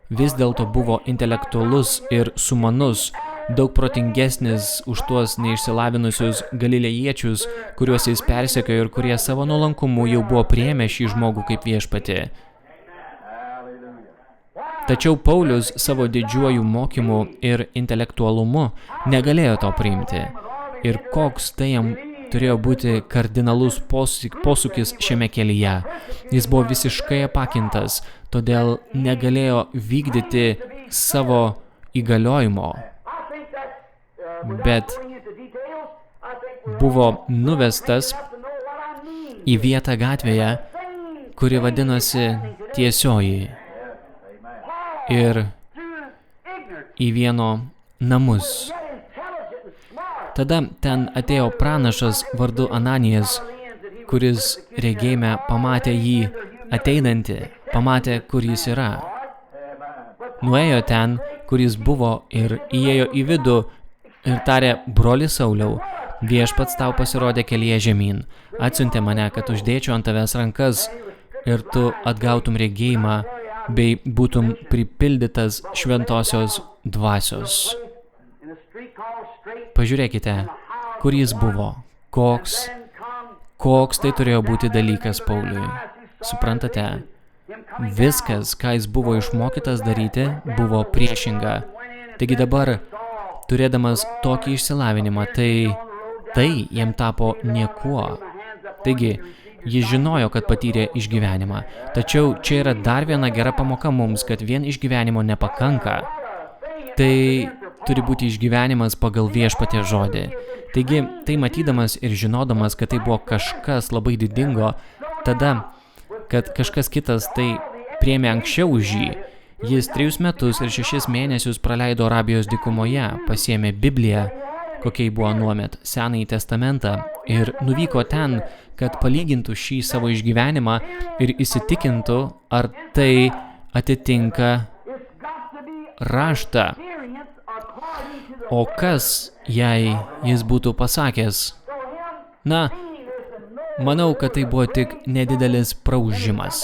vis dėlto buvo intelektualus ir sumanus, daug protingesnis už tuos neišsilavinusius galilėjiečius, kuriuos jis persekiojo ir kurie savo nuolankumu jau buvo priėmę šį žmogų kaip viešpatį. Tačiau Paulius savo didžiuoju mokymu ir intelektualumu negalėjo to priimti. Ir koks tai jam turėjo būti kardinalus posūkis šiame kelyje. Jis buvo visiškai apakintas, todėl negalėjo vykdyti savo įgaliojimo, bet buvo nuvestas į vietą gatvėje, kuri vadinosi Tiesioji, ir į vieno namus. Tada ten atėjo pranašas vardu Ananijas, kuris regėjime pamatė jį ateinantį, pamatė, kur jis yra. Nuėjo ten, kur jis buvo, ir įėjo į vidų ir tarė: broli Sauliau, viešpats tau pasirodė kelyje žemyn, atsiuntė mane, kad uždėčiau ant tavęs rankas ir tu atgautum regėjimą bei būtum pripildytas šventosios dvasios. Pažiūrėkite, kur jis buvo, koks tai turėjo būti dalykas Pauliui. Suprantate, viskas, ką jis buvo išmokytas daryti, buvo priešinga. Taigi dabar, turėdamas tokį išsilavinimą, tai jam tapo niekuo. Taigi, jis žinojo, kad patyrė išgyvenimą. Tačiau čia yra dar viena gera pamoka mums, kad vien išgyvenimo nepakanka. Tai turi būti išgyvenimas pagal viešpaties žodį. Taigi, tai matydamas ir žinodamas, kad tai buvo kažkas labai didingo, tada, kad kažkas kitas tai priėmė anksčiau už jį, jis 3 metus ir 6 mėnesius praleido Arabijos dykumoje, pasiėmė Bibliją, kokiai buvo nuomet Senąjį testamentą, ir nuvyko ten, kad palygintų šį savo išgyvenimą ir įsitikintų, ar tai atitinka raštą. O kas, jei jis būtų pasakęs? Na, manau, kad tai buvo tik nedidelis praūžimas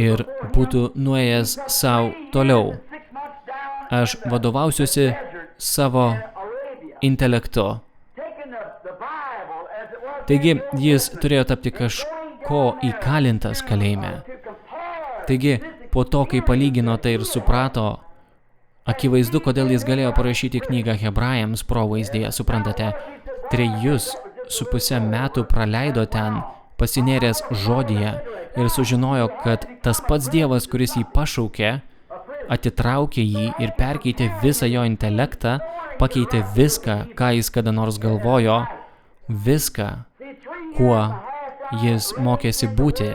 ir būtų nuėjęs savo toliau. Aš vadovausiuosi savo intelektu. Taigi, jis turėjo tapti kažko įkalintas kalėjime. Taigi, po to, kai palygino tai ir suprato, akivaizdu, kodėl jis galėjo parašyti knygą Hebrajams provaizdėje, suprantate, 3,5 metų praleido ten, pasinėręs žodyje ir sužinojo, kad tas pats Dievas, kuris jį pašaukė, atitraukė jį ir perkeitė visą jo intelektą, pakeitė viską, ką jis kada nors galvojo, viską, kuo jis mokėsi būti.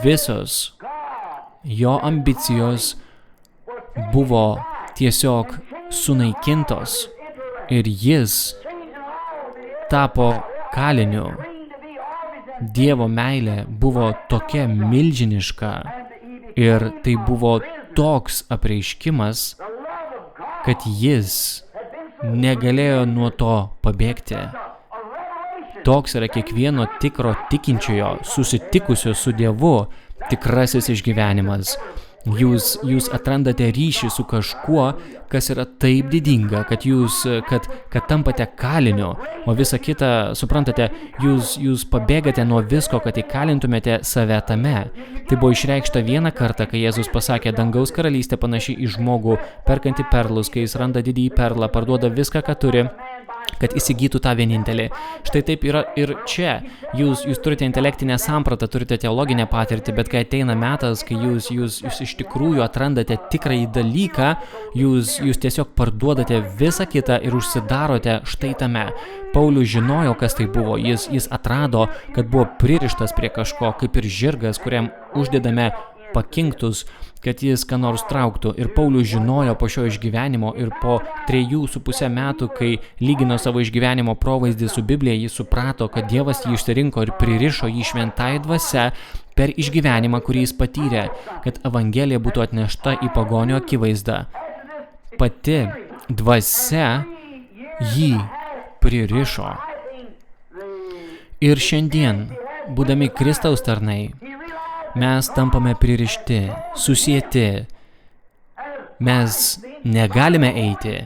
Visos jo ambicijos buvo tiesiog sunaikintos ir jis tapo kaliniu. Dievo meilė buvo tokia milžiniška ir tai buvo toks apreiškimas, kad jis negalėjo nuo to pabėgti. Toks yra kiekvieno tikro tikinčiojo, susitikusio su Dievu, tikrasis išgyvenimas. Jūs atrandate ryšį su kažkuo, kas yra taip didinga, kad tampate kaliniu, o visa kita, suprantate, jūs pabėgate nuo visko, kad įkalintumėte save tame. Tai buvo išreikšta vieną kartą, kai Jėzus pasakė, dangaus karalystė panaši į žmogų, perkantį perlus, kai jis randa didįjį perlą, parduoda viską, ką turi, kad įsigytų tą vienintelį. Štai taip yra ir čia. Jūs turite intelektinę sampratą, turite teologinę patirtį, bet kai ateina metas, kai jūs iš tikrųjų atrandate tikrąjį dalyką, jūs tiesiog parduodate visą kitą ir užsidarote štai tame. Paulius žinojo, kas tai buvo. Jis atrado, kad buvo pririštas prie kažko, kaip ir žirgas, kuriam uždedame pakinktus, kad jis ką nors trauktų. Ir Paulius žinojo po šio išgyvenimo ir po 3,5 metų, kai lygino savo išgyvenimo provaizdį su Biblija, jis suprato, kad Dievas jį išsirinko ir pririšo jį šventąja dvasia per išgyvenimą, kurį jis patyrė, kad evangelija būtų atnešta į pagonio akivaizdą. Pati dvasia jį pririšo. Ir šiandien, būdami Kristaus tarnai, mes tampame pririšti, susieti. Mes negalime eiti,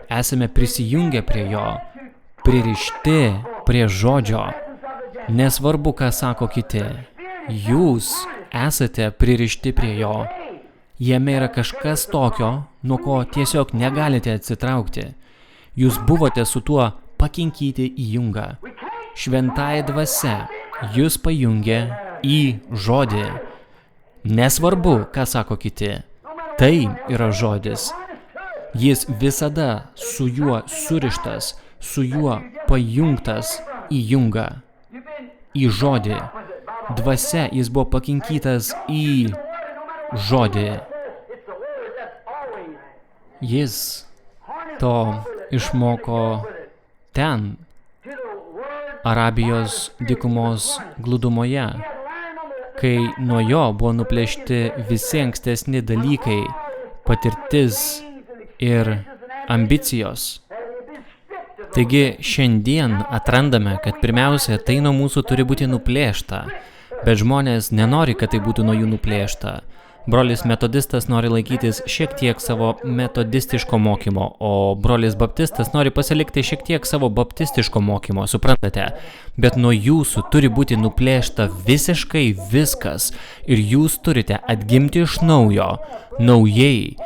esame prisijungę prie jo, pririšti prie žodžio. Nesvarbu, ką sako kiti, jūs esate pririšti prie jo. Jame yra kažkas tokio, nuo ko tiesiog negalite atsitraukti. Jūs buvote su tuo pakinkyti į jungą. Šventąja dvasia jūs pajungė į žodį. Nesvarbu, ką sako kiti. Tai yra žodis. Jis visada su juo surištas, su juo pajungtas į jungą, į žodį. Dvasia jis buvo pakinkytas į žodį. Jis to išmoko ten, Arabijos dykumos glūdumoje, kai nuo jo buvo nuplėšti visi ankstesni dalykai, patirtis ir ambicijos. Taigi šiandien atrandame, kad pirmiausia, tai nuo mūsų turi būti nuplėšta, bet žmonės nenori, kad tai būtų nuo jų nuplėšta. Brolis metodistas nori laikytis šiek tiek savo metodistiško mokymo, o brolis baptistas nori pasilikti šiek tiek savo baptistiško mokymo, suprantate? Bet nuo jūsų turi būti nuplėšta visiškai viskas ir jūs turite atgimti iš naujo, naujai.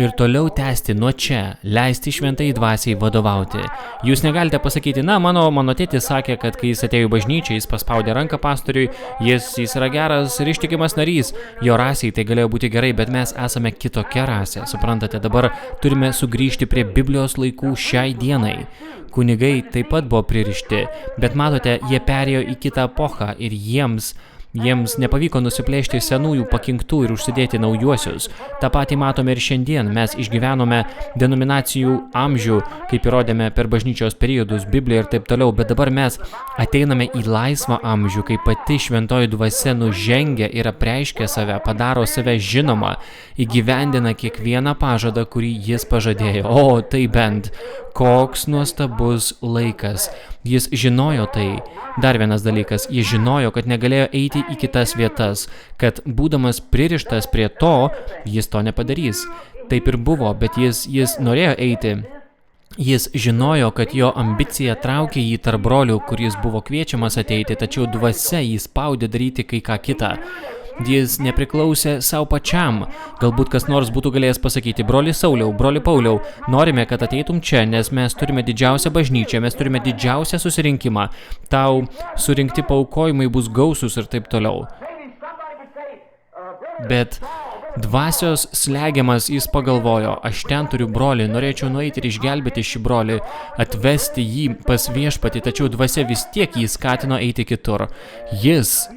Ir toliau tęsti nuo čia, leisti šventai dvasiai vadovauti. Jūs negalite pasakyti, na, mano tėtis sakė, kad kai jis atėjo į bažnyčią, jis paspaudė ranką pastoriui, jis yra geras ir ištikimas narys. Jo rasiai tai galėjo būti gerai, bet mes esame kitokia rasė, suprantate, dabar turime sugrįžti prie Biblijos laikų šiai dienai. Kunigai taip pat buvo pririšti, bet matote, jie perėjo į kitą epochą ir jiems Jiems nepavyko nusiplėšti senųjų pakinktų ir užsidėti naujuosius. Ta patį matome ir šiandien. Mes išgyvenome denominacijų amžių, kaip įrodėme per bažnyčios periodus, Bibliją ir taip toliau, bet dabar mes ateiname į laisvą amžių, kai pati šventoji dvasia nužengia ir apreiškia save, padaro save žinomą, įgyvendina kiekvieną pažadą, kurį jis pažadėjo. O, tai bent, koks nuostabus laikas. Jis žinojo tai. Dar vienas dalykas, jis žinojo, kad negalėjo eiti į kitas vietas, kad būdamas pririštas prie to, jis to nepadarys. Taip ir buvo, bet jis norėjo eiti. Jis žinojo, kad jo ambicija traukė jį tarp brolių, kuris buvo kviečiamas ateiti, tačiau dvasia jį spaudė daryti kai ką kitą. Jis nepriklausė savo pačiam. Galbūt kas nors būtų galėjęs pasakyti, broli Sauliau, broli Pauliau, norime, kad ateitum čia, nes mes turime didžiausią bažnyčią, mes turime didžiausią susirinkimą, tau surinkti paaukojimai bus gausūs ir taip toliau. Bet dvasios slegiamas jis pagalvojo, aš ten turiu brolį, norėčiau nueiti ir išgelbėti šį brolį, atvesti jį pas viešpatį, tačiau dvasia vis tiek jį skatino eiti kitur. Jis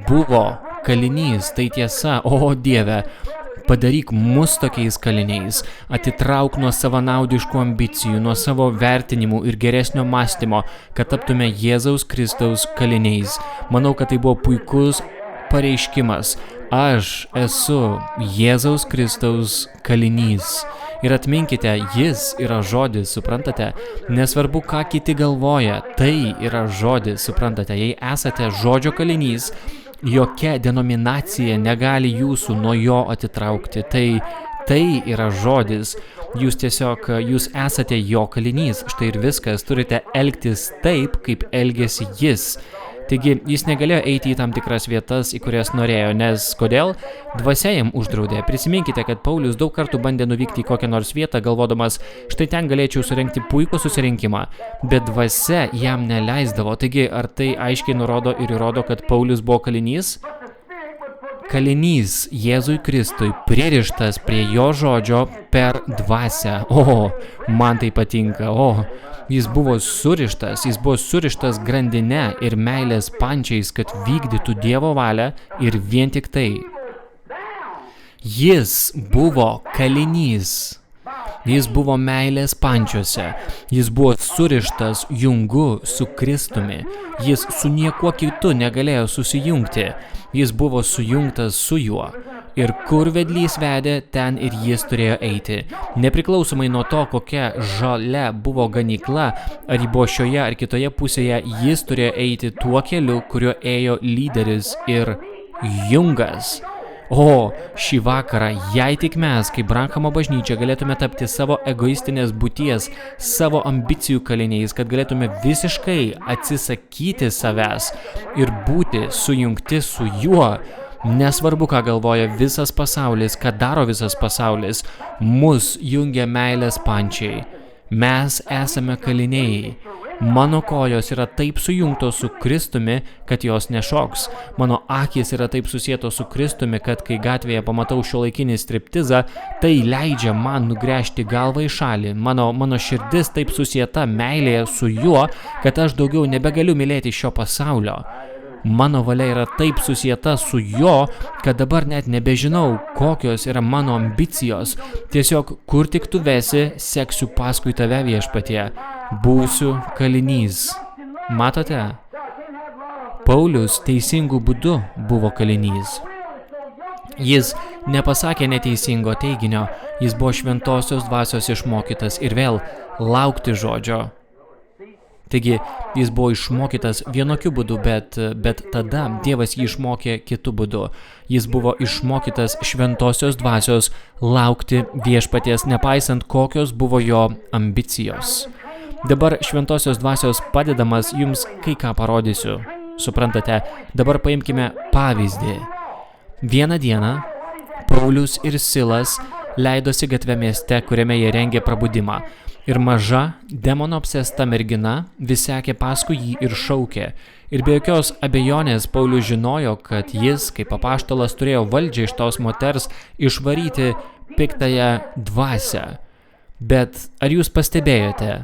buvo kalinys, tai tiesa, o Dieve, padaryk mus tokiais kaliniais, atitrauk nuo savanaudiškų ambicijų, nuo savo vertinimų ir geresnio mąstymo, kad taptume Jėzaus Kristaus kaliniais. Manau, kad tai buvo puikus pareiškimas. Aš esu Jėzaus Kristaus kalinys. Ir atminkite, jis yra žodis, suprantate? Nesvarbu, ką kiti galvoja, tai yra žodis, suprantate? Jei esate žodžio kalinys, jokia denominacija negali jūsų nuo jo atitraukti. Tai yra žodis. Jūs esate jo kalinys. Štai ir viskas. Turite elgtis taip, kaip elgėsi jis. Taigi, jis negalėjo eiti į tam tikras vietas, į kurias norėjo, nes kodėl? Dvasia jam uždraudė. Prisiminkite, kad Paulius daug kartų bandė nuvykti į kokią nors vietą, galvodamas, štai ten galėčiau surengti puikų susirinkimą, bet dvasia jam neleisdavo. Taigi, ar tai aiškiai nurodo ir įrodo, kad Paulius buvo kalinys? Kalinys Jėzui Kristui, pririštas prie jo žodžio per dvasią. O, man tai patinka, jis buvo surištas grandine ir meilės pančiais, kad vykdytų Dievo valią ir vien tik tai. Jis buvo kalinys. Jis buvo meilės pančiuose. Jis buvo surištas jungu su Kristumi. Jis su niekuo kitu negalėjo susijungti. Jis buvo sujungtas su juo. Ir kur vedlys vedė, ten ir jis turėjo eiti. Nepriklausomai nuo to, kokia žalia buvo ganykla, ar ji buvo šioje ar kitoje pusėje, jis turėjo eiti tuo keliu, kuriuo ėjo lyderis ir jungas. O, šį vakarą, jei tik mes, kaip Branhamo bažnyčia, galėtume tapti savo egoistinės būties, savo ambicijų kaliniais, kad galėtume visiškai atsisakyti savęs ir būti sujungti su juo, nesvarbu, ką galvoja visas pasaulis, ką daro visas pasaulis, mus jungia meilės pančiai. Mes esame kaliniai. Mano kojos yra taip sujungtos su Kristumi, kad jos nešoks. Mano akys yra taip susietos su Kristumi, kad kai gatvėje pamatau šiuolaikinį striptizą, tai leidžia man nugręžti galvą į šalį. Mano širdis taip susieta meilėje su juo, kad aš daugiau nebegaliu mylėti šio pasaulio. Mano valia yra taip susieta su jo, kad dabar net nebežinau, kokios yra mano ambicijos. Tiesiog, kur tik tu vesi, seksiu paskui tave viešpatie. Būsiu kalinys. Matote? Paulius teisingų būdų buvo kalinys. Jis nepasakė neteisingo teiginio, jis buvo šventosios dvasios išmokytas ir vėl laukti žodžio. Taigi, jis buvo išmokytas vienokiu būdu, bet tada Dievas jį išmokė kitu būdu. Jis buvo išmokytas šventosios dvasios laukti viešpaties, nepaisant kokios buvo jo ambicijos. Dabar šventosios dvasios padedamas jums kai ką parodysiu. Suprantate, dabar paimkime pavyzdį. Vieną dieną Paulius ir Silas leidosi gatve mieste, kuriame jie rengė prabudimą. Ir maža, demono apsėsta mergina vis sekė paskui jį ir šaukė. Ir be jokios abejonės Paulius žinojo, kad jis, kaip apaštalas, turėjo valdžią iš tos moters išvaryti piktąją dvasią. Bet ar jūs pastebėjote?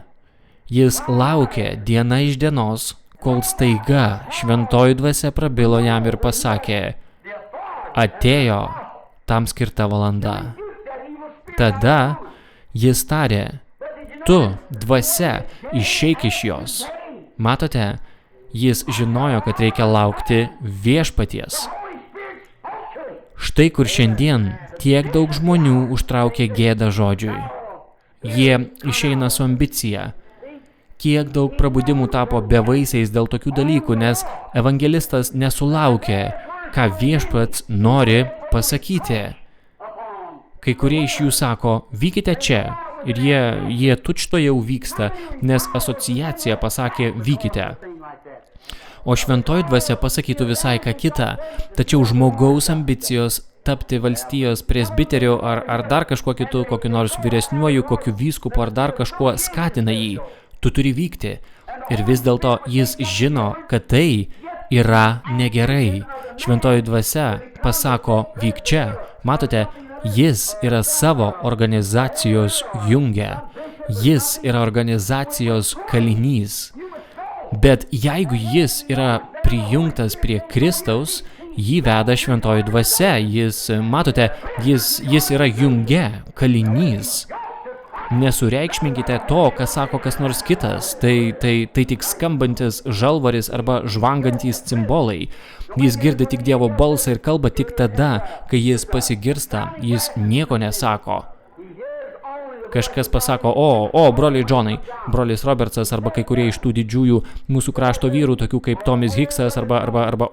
Jis laukė diena iš dienos, kol staiga šventoji dvasia prabilo jam ir pasakė, atėjo tam skirta valanda. Tada jis tarė, tu, dvasia, išeik iš jos. Matote, jis žinojo, kad reikia laukti viešpaties. Štai kur šiandien tiek daug žmonių užtraukė gėdą žodžiui. Jie išeina su ambicija. Kiek daug prabudimų tapo bevaisiais dėl tokių dalykų, nes evangelistas nesulaukė, ką viešpats nori pasakyti. Kai kurie iš jų sako, vykite čia, ir jie tučto jau vyksta, nes asociacija pasakė, vykite. O šventoji dvasia pasakytų visai ką kitą, tačiau žmogaus ambicijos tapti valstijos presbiteriu ar dar kažkuo kitu, kokiu nors vyresniuoju, kokiu vyskupu ar dar kažkuo skatina jį. Tu turi vykti. Ir vis dėlto jis žino, kad tai yra negerai. Šventoji dvasia pasako, vyk čia. Matote, jis yra savo organizacijos junge. Jis yra organizacijos kalinys. Bet jeigu jis yra prijungtas prie Kristaus, jį veda šventoji dvasia. Matote, jis yra junge, kalinys. Nesureikšminkite to, ką sako kas nors kitas. Tai tik skambantis žalvaris arba žvangantys cimbolai. Jis girdi tik Dievo balsą ir kalba tik tada, kai jis pasigirsta, jis nieko nesako. Kažkas pasako, broliai Džonai, brolis Robertsas arba kai kurie iš tų didžiųjų mūsų krašto vyrų, tokių kaip Tomis Hicksas arba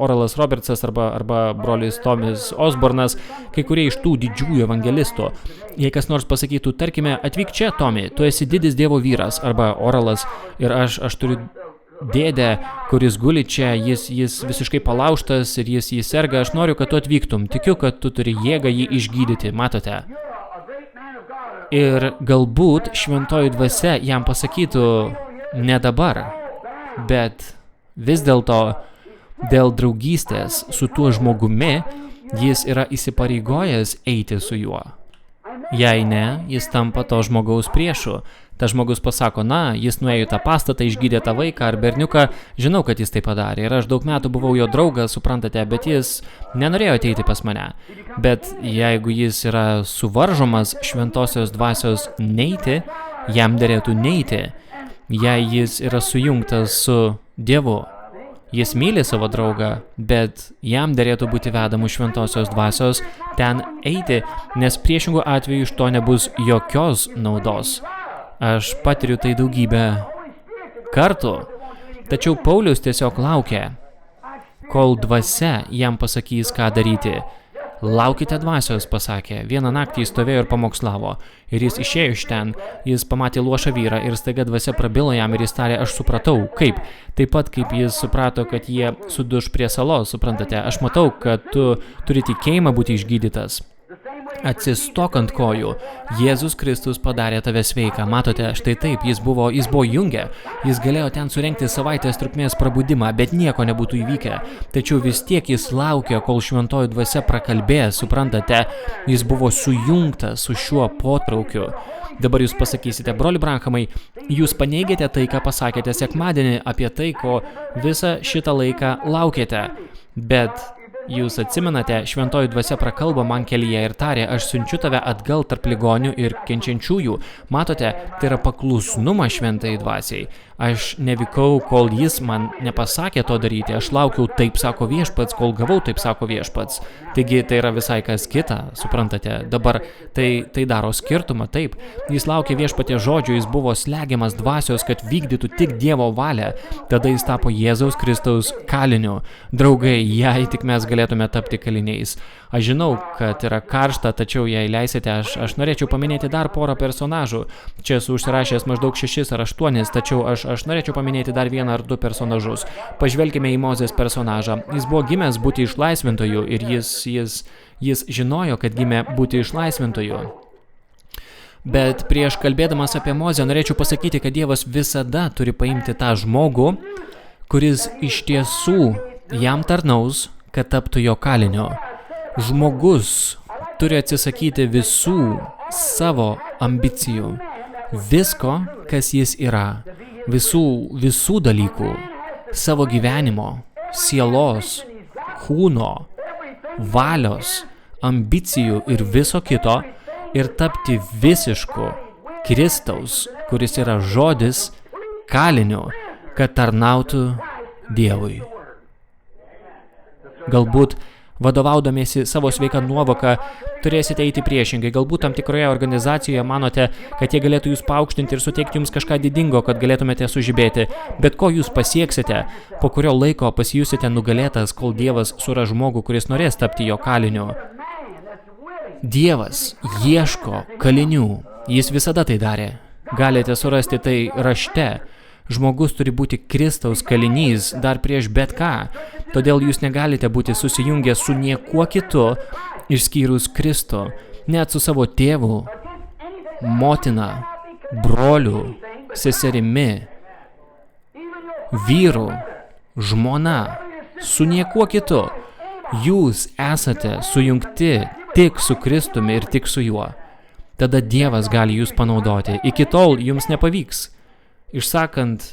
Oralas Robertsas arba brolis Tomis Osbornas, kai kurie iš tų didžiųjų evangelistų. Jei kas nors pasakytų, tarkime, atvyk čia, Tomi, tu esi didis Dievo vyras, arba Oralas, ir aš turiu dėdę, kuris guli čia, jis visiškai palaužtas ir jis serga, aš noriu, kad tu atvyktum, tikiu, kad tu turi jėgą jį išgydyti, matote. Ir galbūt šventoji dvasia jam pasakytų ne dabar, bet vis dėlto dėl draugystės su tuo žmogumi jis yra įsipareigojęs eiti su juo. Jei ne, jis tampa to žmogaus priešu. Tas žmogus pasako, jis nuėjo į tą pastatą, išgydė tą vaiką ar berniuką, žinau, kad jis tai padarė ir aš daug metų buvau jo draugas, suprantate, bet jis nenorėjo ateiti pas mane. Bet jeigu jis yra suvaržomas šventosios dvasios neiti, jam derėtų neiti. Jei jis yra sujungtas su Dievu, jis myli savo draugą, bet jam derėtų būti vedamu šventosios dvasios ten eiti, nes priešingų atveju iš to nebus jokios naudos. Aš patiriu tai daugybę kartų, tačiau Paulius tiesiog laukia, kol dvasia jam pasakys, ką daryti. Laukite dvasios, pasakė. Vieną naktį jis stovėjo ir pamokslavo. Ir jis išėjo iš ten, jis pamatė luošą vyrą ir staiga dvasia prabilo jam ir jis tarė, aš supratau. Kaip? Taip pat kaip jis suprato, kad jie suduš prie salos, suprantate. Aš matau, kad tu turi tikėjimą būti išgydytas. Atsistok ant kojų. Jėzus Kristus padarė tave sveiką. Matote, štai taip, jis buvo junge. Jis galėjo ten surengti savaitės trukmės prabudimą, bet nieko nebūtų įvykę. Tačiau vis tiek jis laukė, kol šventoji dvasia prakalbės, suprantate, jis buvo sujungtas su šiuo potraukiu. Dabar jūs pasakysite, broli Branhamai, jūs paneigėte tai, ką pasakėte sekmadienį apie tai, ko visą šitą laiką laukėte. Bet jūs atsimenate, šventoji dvasia prakalbo man kelyje ir tarė, aš siunčiu tave atgal tarp ligonių ir kenčiančiųjų. Matote, tai yra paklusnumas šventai dvasiai. Aš nevykau, kol jis man nepasakė to daryti. Aš laukiau, taip sako viešpats, kol gavau, taip sako viešpats. Taigi tai yra visai kas kita, suprantate. Dabar tai daro skirtumą, taip. Jis laukė viešpatie žodžio, jis buvo slegiamas dvasios, kad vykdytų tik Dievo valią. Tada jis tapo Jėzaus Kristaus kaliniu. Draugai, jei tik mes galėtume tapti kaliniais. Aš žinau, kad yra karšta, tačiau jei leisite, aš norėčiau paminėti dar porą personažų. Čia esu užsirašęs maždaug 6 ar 8, tačiau aš norėčiau paminėti dar 1 ar 2 personažus. Pažvelkime į Mozės personažą. Jis buvo gimęs būti išlaisvintoju ir jis žinojo, kad gimė būti išlaisvintoju. Bet prieš kalbėdamas apie Mozę norėčiau pasakyti, kad Dievas visada turi paimti tą žmogų, kuris iš tiesų jam tarnaus, kad taptų jo kaliniu. Žmogus turi atsisakyti visų savo ambicijų, visko, kas jis yra, visų dalykų, savo gyvenimo, sielos, kūno, valios, ambicijų ir viso kito ir tapti visišku Kristaus, kuris yra žodis, kaliniu, kad tarnautų Dievui. Galbūt, vadovaudamiesi savo sveiką nuovoką, turėsite eiti priešingai. Galbūt tam tikroje organizacijoje manote, kad jie galėtų jūs paaukštinti ir suteikti jums kažką didingo, kad galėtumėte sužibėti. Bet ko jūs pasieksite, po kurio laiko pasijusite nugalėtas, kol Dievas suras žmogų, kuris norės tapti jo kaliniu. Dievas ieško kalinių. Jis visada tai darė. Galite surasti tai rašte. Žmogus turi būti Kristaus kalinys dar prieš bet ką. Todėl jūs negalite būti susijungę su niekuo kitu, išskyrus Kristų, net su savo tėvu, motina, broliu, seserimi, vyru, žmona, su niekuo kitu. Jūs esate sujungti tik su Kristumi ir tik su juo. Tada Dievas gali jūs panaudoti. Iki tol jums nepavyks. Išsakant,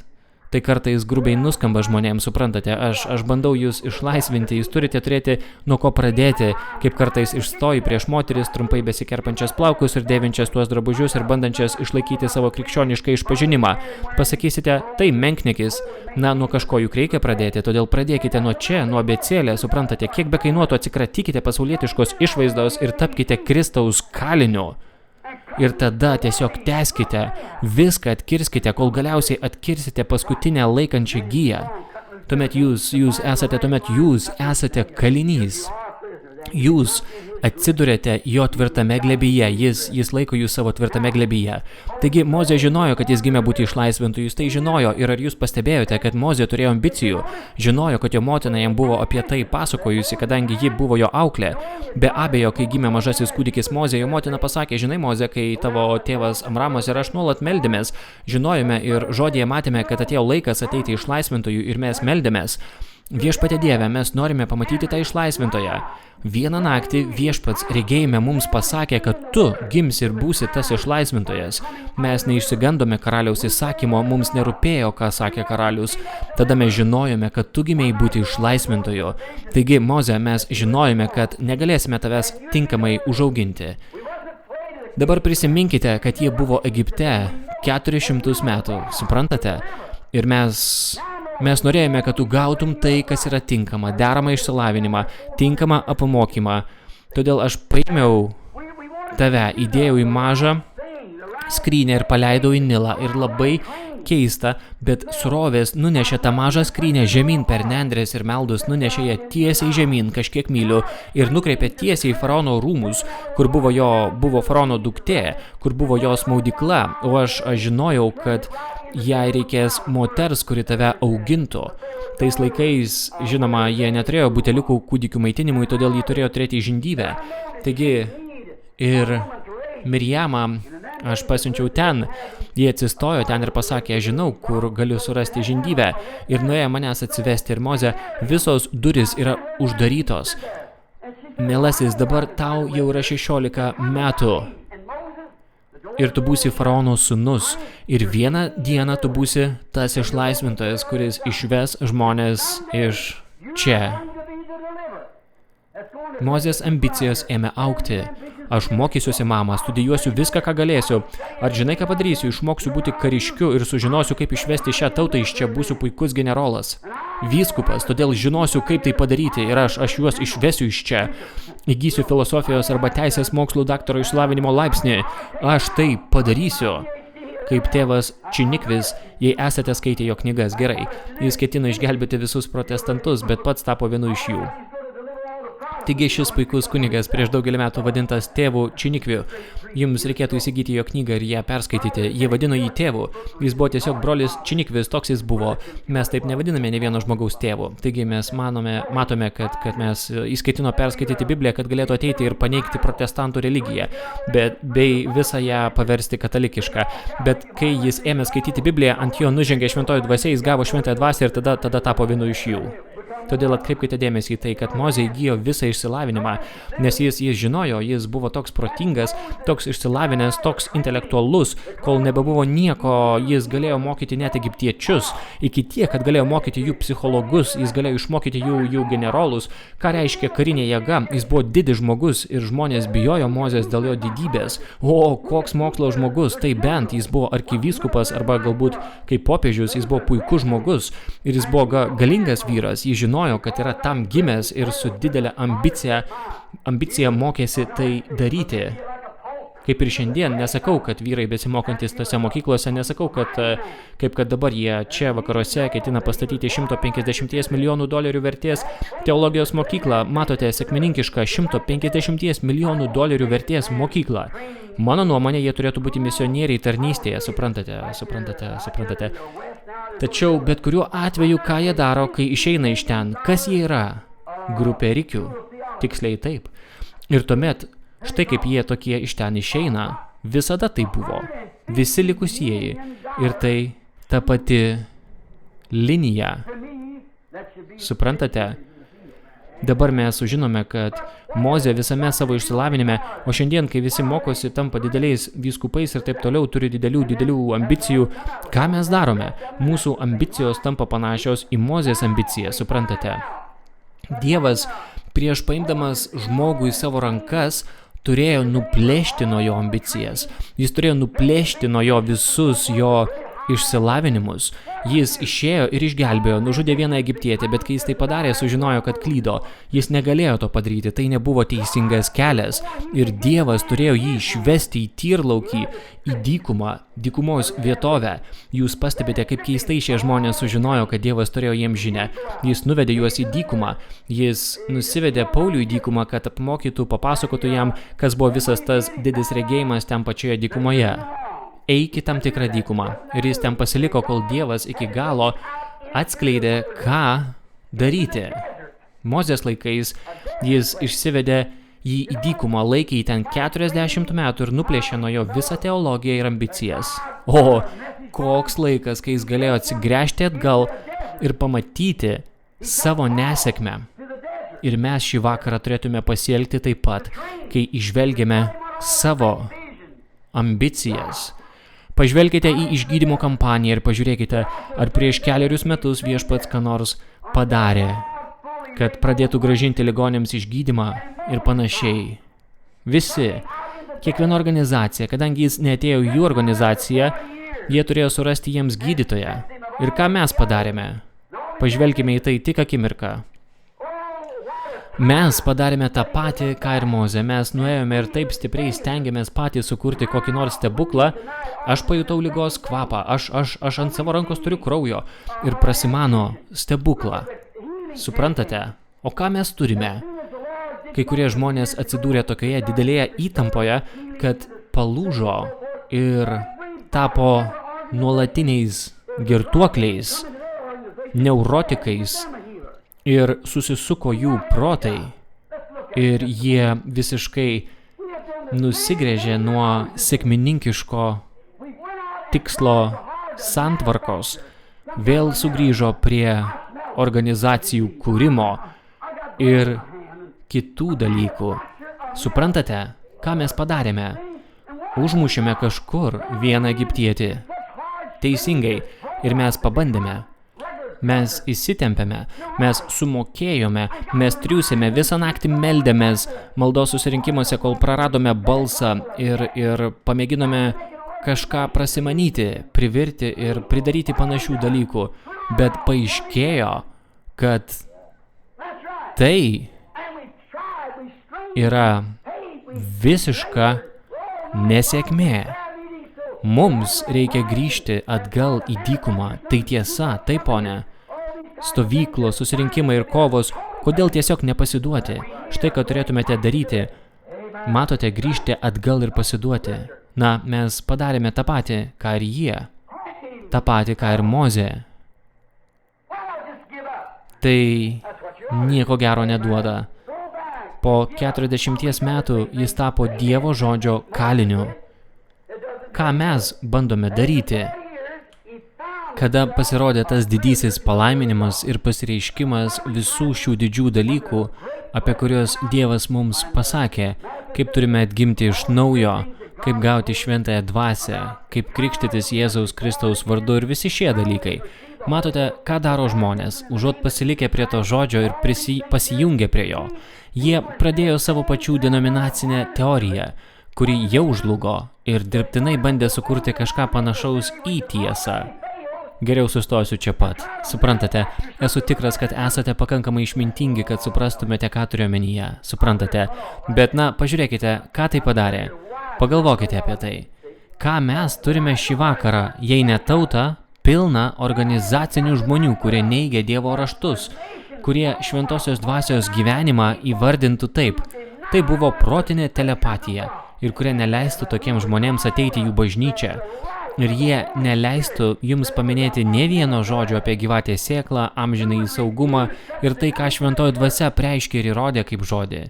tai kartais grubiai nuskamba žmonėms, suprantate, aš bandau jūs išlaisvinti, jūs turite turėti nuo ko pradėti, kaip kartais išstoji prieš moteris, trumpai besikerpančias plaukus ir dėvinčias tuos drabužius ir bandančias išlaikyti savo krikščionišką išpažinimą. Pasakysite, tai menkniekis, nuo kažko juk reikia pradėti, todėl pradėkite nuo čia, nuo abėcėlės, suprantate, kiek bekainuotų atsikratykite pasaulietiškos išvaizdos ir tapkite Kristaus kaliniu. Ir tada tiesiog tęskite, viską atkirskite, kol galiausiai atkirsite paskutinę laikančią giją. Tuomet jūs esate kalinys. Jūs atsidurėte jo tvirtame glebyje, jis laiko jūs savo tvirtame glebyje. Taigi Mozė žinojo, kad jis gimė būti išlaisvintų, jūs tai žinojo, ir ar jūs pastebėjote, kad Mozė turėjo ambicijų, žinojo, kad jo motina jam buvo apie tai pasakojusi, kadangi ji buvo jo auklė. Be abejo, kai gimė mažasis kūdikis Mozė, jo motina pasakė, žinai Mozė, kai tavo tėvas Amramas ir aš nuolat meldėmės, žinojome ir žodyje matėme, kad atėjo laikas ateiti išlaisvintųjų ir mes meldėmės. Viešpatie Dieve, mes norime pamatyti tą išlaisvintoją. Vieną naktį viešpats regėjime mums pasakė, kad tu gimsi ir būsi tas išlaisvintojas. Mes neišsigandome karaliaus įsakymo, mums nerūpėjo, ką sakė karalius. Tada mes žinojome, kad tu gimėjai būti išlaisvintoju. Taigi, Moze, mes žinojome, kad negalėsime tavęs tinkamai užauginti. Dabar prisiminkite, kad jie buvo Egipte 400 metų, suprantate? Ir mes norėjome, kad tu gautum tai, kas yra tinkama, deramą išsilavinimą, tinkamą apmokymą. Todėl aš paėmiau tave, įdėjau į mažą skrynę ir paleidau į Nilą. Ir labai keista, bet srovės nunešė tą mažą skrynę žemyn per nendrės ir meldus, nunešė ją tiesiai žemyn kažkiek mylių ir nukreipė tiesiai į faraono rūmus, kur buvo faraono duktė, kur buvo jos maudykla, o aš žinojau, kad jai reikės moters, kuri tave augintų. Tais laikais, žinoma, jie neturėjo buteliukų kūdikių maitinimui, todėl jį turėjo turėti žindyvę. Taigi ir Mirjamą aš pasiunčiau ten, jie atsistojo ten ir pasakė, aš žinau, kur galiu surasti žindyvę. Ir nuėjo manęs atsivesti ir Moze, visos duris yra uždarytos. Mielasis, dabar tau jau yra 16 metų. Ir tu būsi faraono sūnus. Ir vieną dieną tu būsi tas išlaisvintojas, kuris išves žmonės iš čia. Mozės ambicijos ėmė augti. Aš mokysiuosi, mama, studijuosiu viską, ką galėsiu. Ar žinai, ką padarysiu? Išmoksiu būti kariškiu ir sužinosiu, kaip išvesti šią tautą iš čia, būsiu puikus generolas. Vyskupas, todėl žinosiu, kaip tai padaryti ir aš juos išvesiu iš čia. Įgysiu filosofijos arba teisės mokslų daktaro išsilavinimo laipsnį. Aš tai padarysiu. Kaip tėvas Činikvis, jei esate skaitę jo knygas, gerai. Jis ketino išgelbėti visus protestantus, bet pats tapo vienu iš jų. Taigi šis puikus kunigas prieš daugelį metų vadintas tėvu Činikviu. Jums reikėtų įsigyti jo knygą ir ją perskaityti. Jie vadino jį tėvu. Jis buvo tiesiog brolis Činikvis, toks jis buvo. Mes taip nevadiname ne vieno žmogaus tėvu. Taigi mes matome, kad jis ketino perskaityti Bibliją, kad galėtų ateiti ir paneigti protestantų religiją, bei visą ją paversti katalikišką. Bet kai jis ėmė skaityti Bibliją, ant jo nužengė šventoji dvasia, jis gavo šventąją dvasią ir tada tapo vienu iš jų. Todėl atkreipkite dėmesį į tai, kad Mozė įgijo visą išsilavinimą, nes jis žinojo, jis buvo toks protingas, toks išsilavinęs, toks intelektualus, kol nebebuvo nieko, jis galėjo mokyti net egiptiečius, iki tiek, kad galėjo mokyti jų psichologus, jis galėjo išmokyti jų generolus, ką reiškia karinė jėga, jis buvo didis žmogus ir žmonės bijojo Mozės dėl jo didybės. O, koks mokslo žmogus, tai bent jis buvo arkivyskupas arba galbūt kaip popiežius, jis buvo puikus žmogus ir jis buvo galingas vyras, jis žinojo, kad yra tam gimęs ir su didelė ambicija mokėsi tai daryti. Kaip ir šiandien, nesakau, kad vyrai besimokantis tose mokyklose, nesakau, kad kaip kad dabar jie čia vakaruose ketina pastatyti $150 milijonų vertės teologijos mokyklą. Matote, sekmininkišką $150 milijonų vertės mokyklą. Mano nuomonė, jie turėtų būti misionieriai tarnystėje, suprantate. Tačiau bet kuriuo atveju, ką jie daro, kai išeina iš ten, kas jie yra? Grupė rikių. Tiksliai taip. Ir tuomet, štai kaip jie tokie iš ten išeina, visada tai buvo. Visi likusieji. Ir tai ta pati linija. Suprantate? Dabar mes sužinome, kad Mozė visame savo išsilavinime, o šiandien, kai visi mokosi, tampa dideliais vyskupais ir taip toliau, turi didelių ambicijų, ką mes darome? Mūsų ambicijos tampa panašios į Mozės ambiciją, suprantate? Dievas, prieš paimdamas žmogų į savo rankas, turėjo nuplėšti nuo jo ambicijas. Jis turėjo nuplėšti nuo jo visus jo išsilavinimus. Jis išėjo ir išgelbėjo, nužudė vieną egiptietę, bet kai jis tai padarė, sužinojo, kad klydo. Jis negalėjo to padaryti, tai nebuvo teisingas kelias. Ir Dievas turėjo jį išvesti į tyrlaukį, į dykumą, dykumos vietovę. Jūs pastebite, kaip keistai šie žmonės sužinojo, kad Dievas turėjo jiems žinią. Jis nuvedė juos į dykumą. Jis nusivedė Paulių į dykumą, kad apmokytų, papasakotų jam, kas buvo visas tas didis regėjimas ten pačioje dykumoje. Eik į tam tikrą dykumą. Ir jis ten pasiliko, kol Dievas iki galo atskleidė, ką daryti. Mozės laikais jis išsivedė jį į dykumą, laikė jį ten 40 metų ir nuplėšė nuo jo visą teologiją ir ambicijas. O, koks laikas, kai jis galėjo atsigręžti atgal ir pamatyti savo nesėkmę. Ir mes šį vakarą turėtume pasielgti taip pat, kai išvelgiame savo ambicijas. Pažvelkite į išgydymo kampaniją ir pažiūrėkite, ar prieš kelerius metus Viešpats ką nors padarė, kad pradėtų grąžinti ligoniams išgydymą ir panašiai. Visi, kiekviena organizacija, kadangi jis neatėjo į jų organizaciją, jie turėjo surasti jiems gydytoją. Ir ką mes padarėme? Pažvelkime į tai tik akimirką. Mes padarėme tą patį, ką ir Mozė. Mes nuėjome ir taip stipriai stengiamės patys sukurti kokį nors stebuklą. Aš pajutau ligos kvapą, aš ant savo rankos turiu kraujo ir prasimano stebuklą. Suprantate? O ką mes turime? Kai kurie žmonės atsidūrė tokioje didelėje įtampoje, kad palūžo ir tapo nuolatiniais girtuokliais, neurotikais, ir susisuko jų protai ir jie visiškai nusigręžė nuo sekmininkiško tikslo santvarkos, vėl sugrįžo prie organizacijų kūrimo ir kitų dalykų. Suprantate, ką mes padarėme? Užmušėme kažkur vieną egiptietį. Teisingai, ir mes pabandėme. Mes įsitempėme, mes sumokėjome, mes triūsėme, visą naktį meldėmės maldos susirinkimuose, kol praradome balsą ir pamėginome kažką prasimanyti, privirti ir pridaryti panašių dalykų. Bet paaiškėjo, kad tai yra visiška nesėkmė. Mums reikia grįžti atgal į dykumą. Tai tiesa, taip, ponė. Stovyklos, susirinkimai ir kovos, kodėl tiesiog nepasiduoti? Štai, ką turėtumėte daryti. Matote, grįžti atgal ir pasiduoti. Na, mes padarėme tą patį, ką ir jie. tą patį, ką ir Mozė. Tai nieko gero neduoda. Po 40 metų jis tapo Dievo žodžio kaliniu. Ką mes bandome daryti? kada pasirodė tas didysis palaiminimas ir pasireiškimas visų šių didžių dalykų, apie kuriuos Dievas mums pasakė, kaip turime atgimti iš naujo, kaip gauti šventąją dvasią, kaip krikštytis Jėzaus Kristaus vardu ir visi šie dalykai. Matote, ką daro žmonės, užuot pasilikę prie to žodžio ir pasijungę prie jo. Jie pradėjo savo pačių denominacinę teoriją, kuri jau žlugo ir dirbtinai bandė sukurti kažką panašaus į tiesą. Geriau sustosiu čia pat. Suprantate, esu tikras, kad esate pakankamai išmintingi, kad suprastumėte, ką turiu omenyje. Suprantate, bet pažiūrėkite, ką tai padarė. Pagalvokite apie tai. Ką mes turime šį vakarą, jei ne tautą, pilną organizacinių žmonių, kurie neigia Dievo raštus, kurie šventosios dvasios gyvenimą įvardintų taip. Tai buvo protinė telepatija ir kurie neleistų tokiems žmonėms ateiti jų bažnyčią. Ir jie neleistų jums paminėti ne vieno žodžio apie gyvatę sėklą, amžinąjį saugumą ir tai, ką šventoji dvasia preiškė ir įrodė kaip žodį.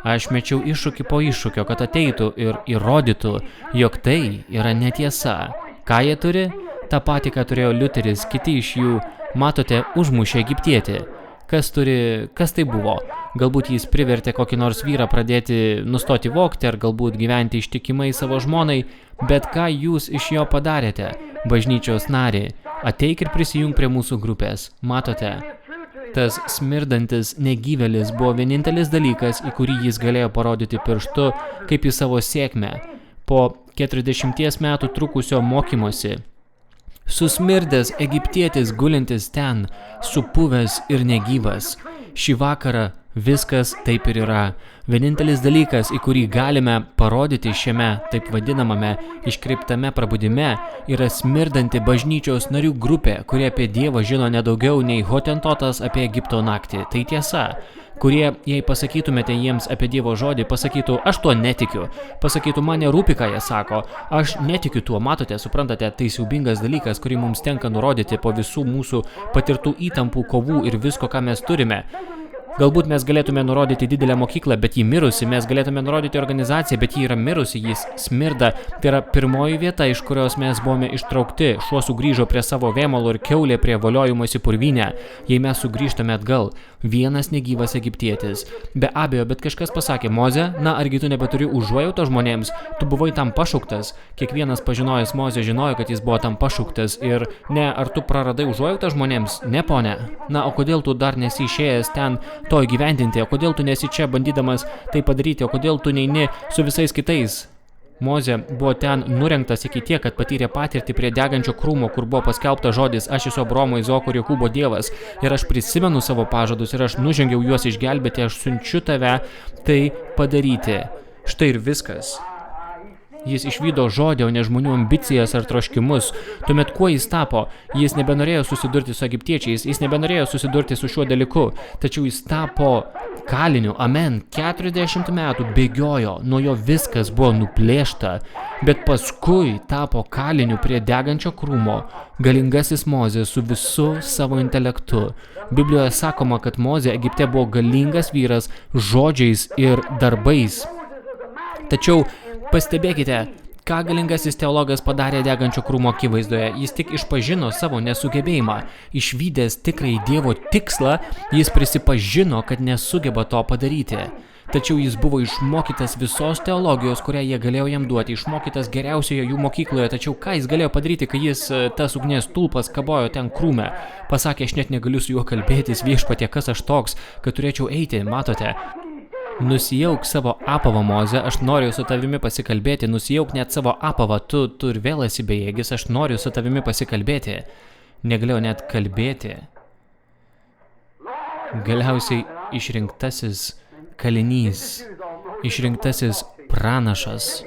Aš mečiau iššūkį po iššūkio, kad ateitų ir įrodytų, jog tai yra netiesa. Ką jie turi? Ta pati, ką turėjo Liuteris, kiti iš jų, matote, užmušė egiptietį. Kas tai buvo? Galbūt jis privertė kokį nors vyrą pradėti nustoti vogti ar galbūt gyventi ištikimai savo žmonai, bet ką jūs iš jo padarėte? Bažnyčios narį, ateik ir prisijung prie mūsų grupės. Matote, tas smirdantis negyvelis buvo vienintelis dalykas, į kurį jis galėjo parodyti pirštu, kaip į savo sėkmę. Po 40 metų trukusio mokymosi, susmirdęs egiptietis gulintis ten, supuvęs ir negyvas. Šį vakarą viskas taip ir yra. Vienintelis dalykas, į kurį galime parodyti šiame taip vadinamame iškreiptame prabudime, yra smirdanti bažnyčios narių grupė, kurie apie Dievą žino nedaugiau nei Hotentotas apie Egipto naktį. Tai tiesa. Kurie, jei pasakytumėte jiems apie Dievo žodį, pasakytų, aš tuo netikiu. Pasakytų, mane rūpi, ką jie sako. Aš netikiu tuo, matote, suprantate, tai siaubingas dalykas, kurį mums tenka nurodyti po visų mūsų patirtų įtampų, kovų ir visko, ką mes turime. Galbūt mes galėtume nurodyti didelę mokyklą, bet ji mirusi, mes galėtume nurodyti organizaciją, bet ji yra mirusi, jis smirda. Tai yra pirmoji vieta, iš kurios mes buvome ištraukti. Šuo sugrįžo prie savo vėmalo ir kiaulė prie voliojimuose purvynę. Jei mes sugrįžtame atgal, vienas negyvas egiptietis. Be abejo, bet kažkas pasakė, Moze, argi tu nebeturi užuojauto žmonėms? Tu buvai tam pašauktas. Kiekvienas pažinojęs Mozę žinojo, kad jis buvo tam pašauktas. Ir ar tu praradai užuojautą žmonėms? Ne, ponė. O kodėl tu dar nesi išėjęs ten to įgyvendinti, o kodėl tu nesi čia bandydamas tai padaryti, o kodėl tu neini su visais kitais? Mozė buvo ten nurengtas iki tiek, kad patyrė patirtį prie degančio krūmo, kur buvo paskelbta žodis, aš esu Abraomo, Izaoko ir Jokūbo Dievas, ir aš prisimenu savo pažadus ir aš nužengiau juos išgelbėti, aš siunčiu tave tai padaryti. Štai ir viskas. Jis išvydo žodį, o ne žmonių ambicijas ar troškimus. Tuomet kuo jis tapo? Jis nebenorėjo susidurti su egiptiečiais, jis nebenorėjo susidurti su šiuo dalyku, tačiau jis tapo kaliniu. Amen. 40 metų bėgiojo, nuo jo viskas buvo nuplėšta, bet paskui tapo kaliniu prie degančio krūmo. Galingasis Mozė su visu savo intelektu. Biblijoje sakoma, kad Mozė Egipte buvo galingas vyras žodžiais ir darbais. Tačiau pastebėkite, ką galingasis teologas padarė degančio krūmo akivaizdoje. Jis tik išpažino savo nesugebėjimą. Išvydęs tikrai Dievo tikslą, jis prisipažino, kad nesugeba to padaryti. Tačiau jis buvo išmokytas visos teologijos, kurią jie galėjo jam duoti, išmokytas geriausioje jų mokykloje. Tačiau ką jis galėjo padaryti, kai jis tas ugnies stulpas kabojo ten krūme? Pasakė, aš net negaliu su juo kalbėtis, viešpatie, kas aš toks, kad turėčiau eiti, matote? Nusijauk savo apavą, Moze, aš noriu su tavimi pasikalbėti, nusijauk net savo apavą, tu ir vėl esi bejėgis, aš noriu su tavimi pasikalbėti. Negalėjau net kalbėti. Galiausiai išrinktasis kalinys, išrinktasis pranašas.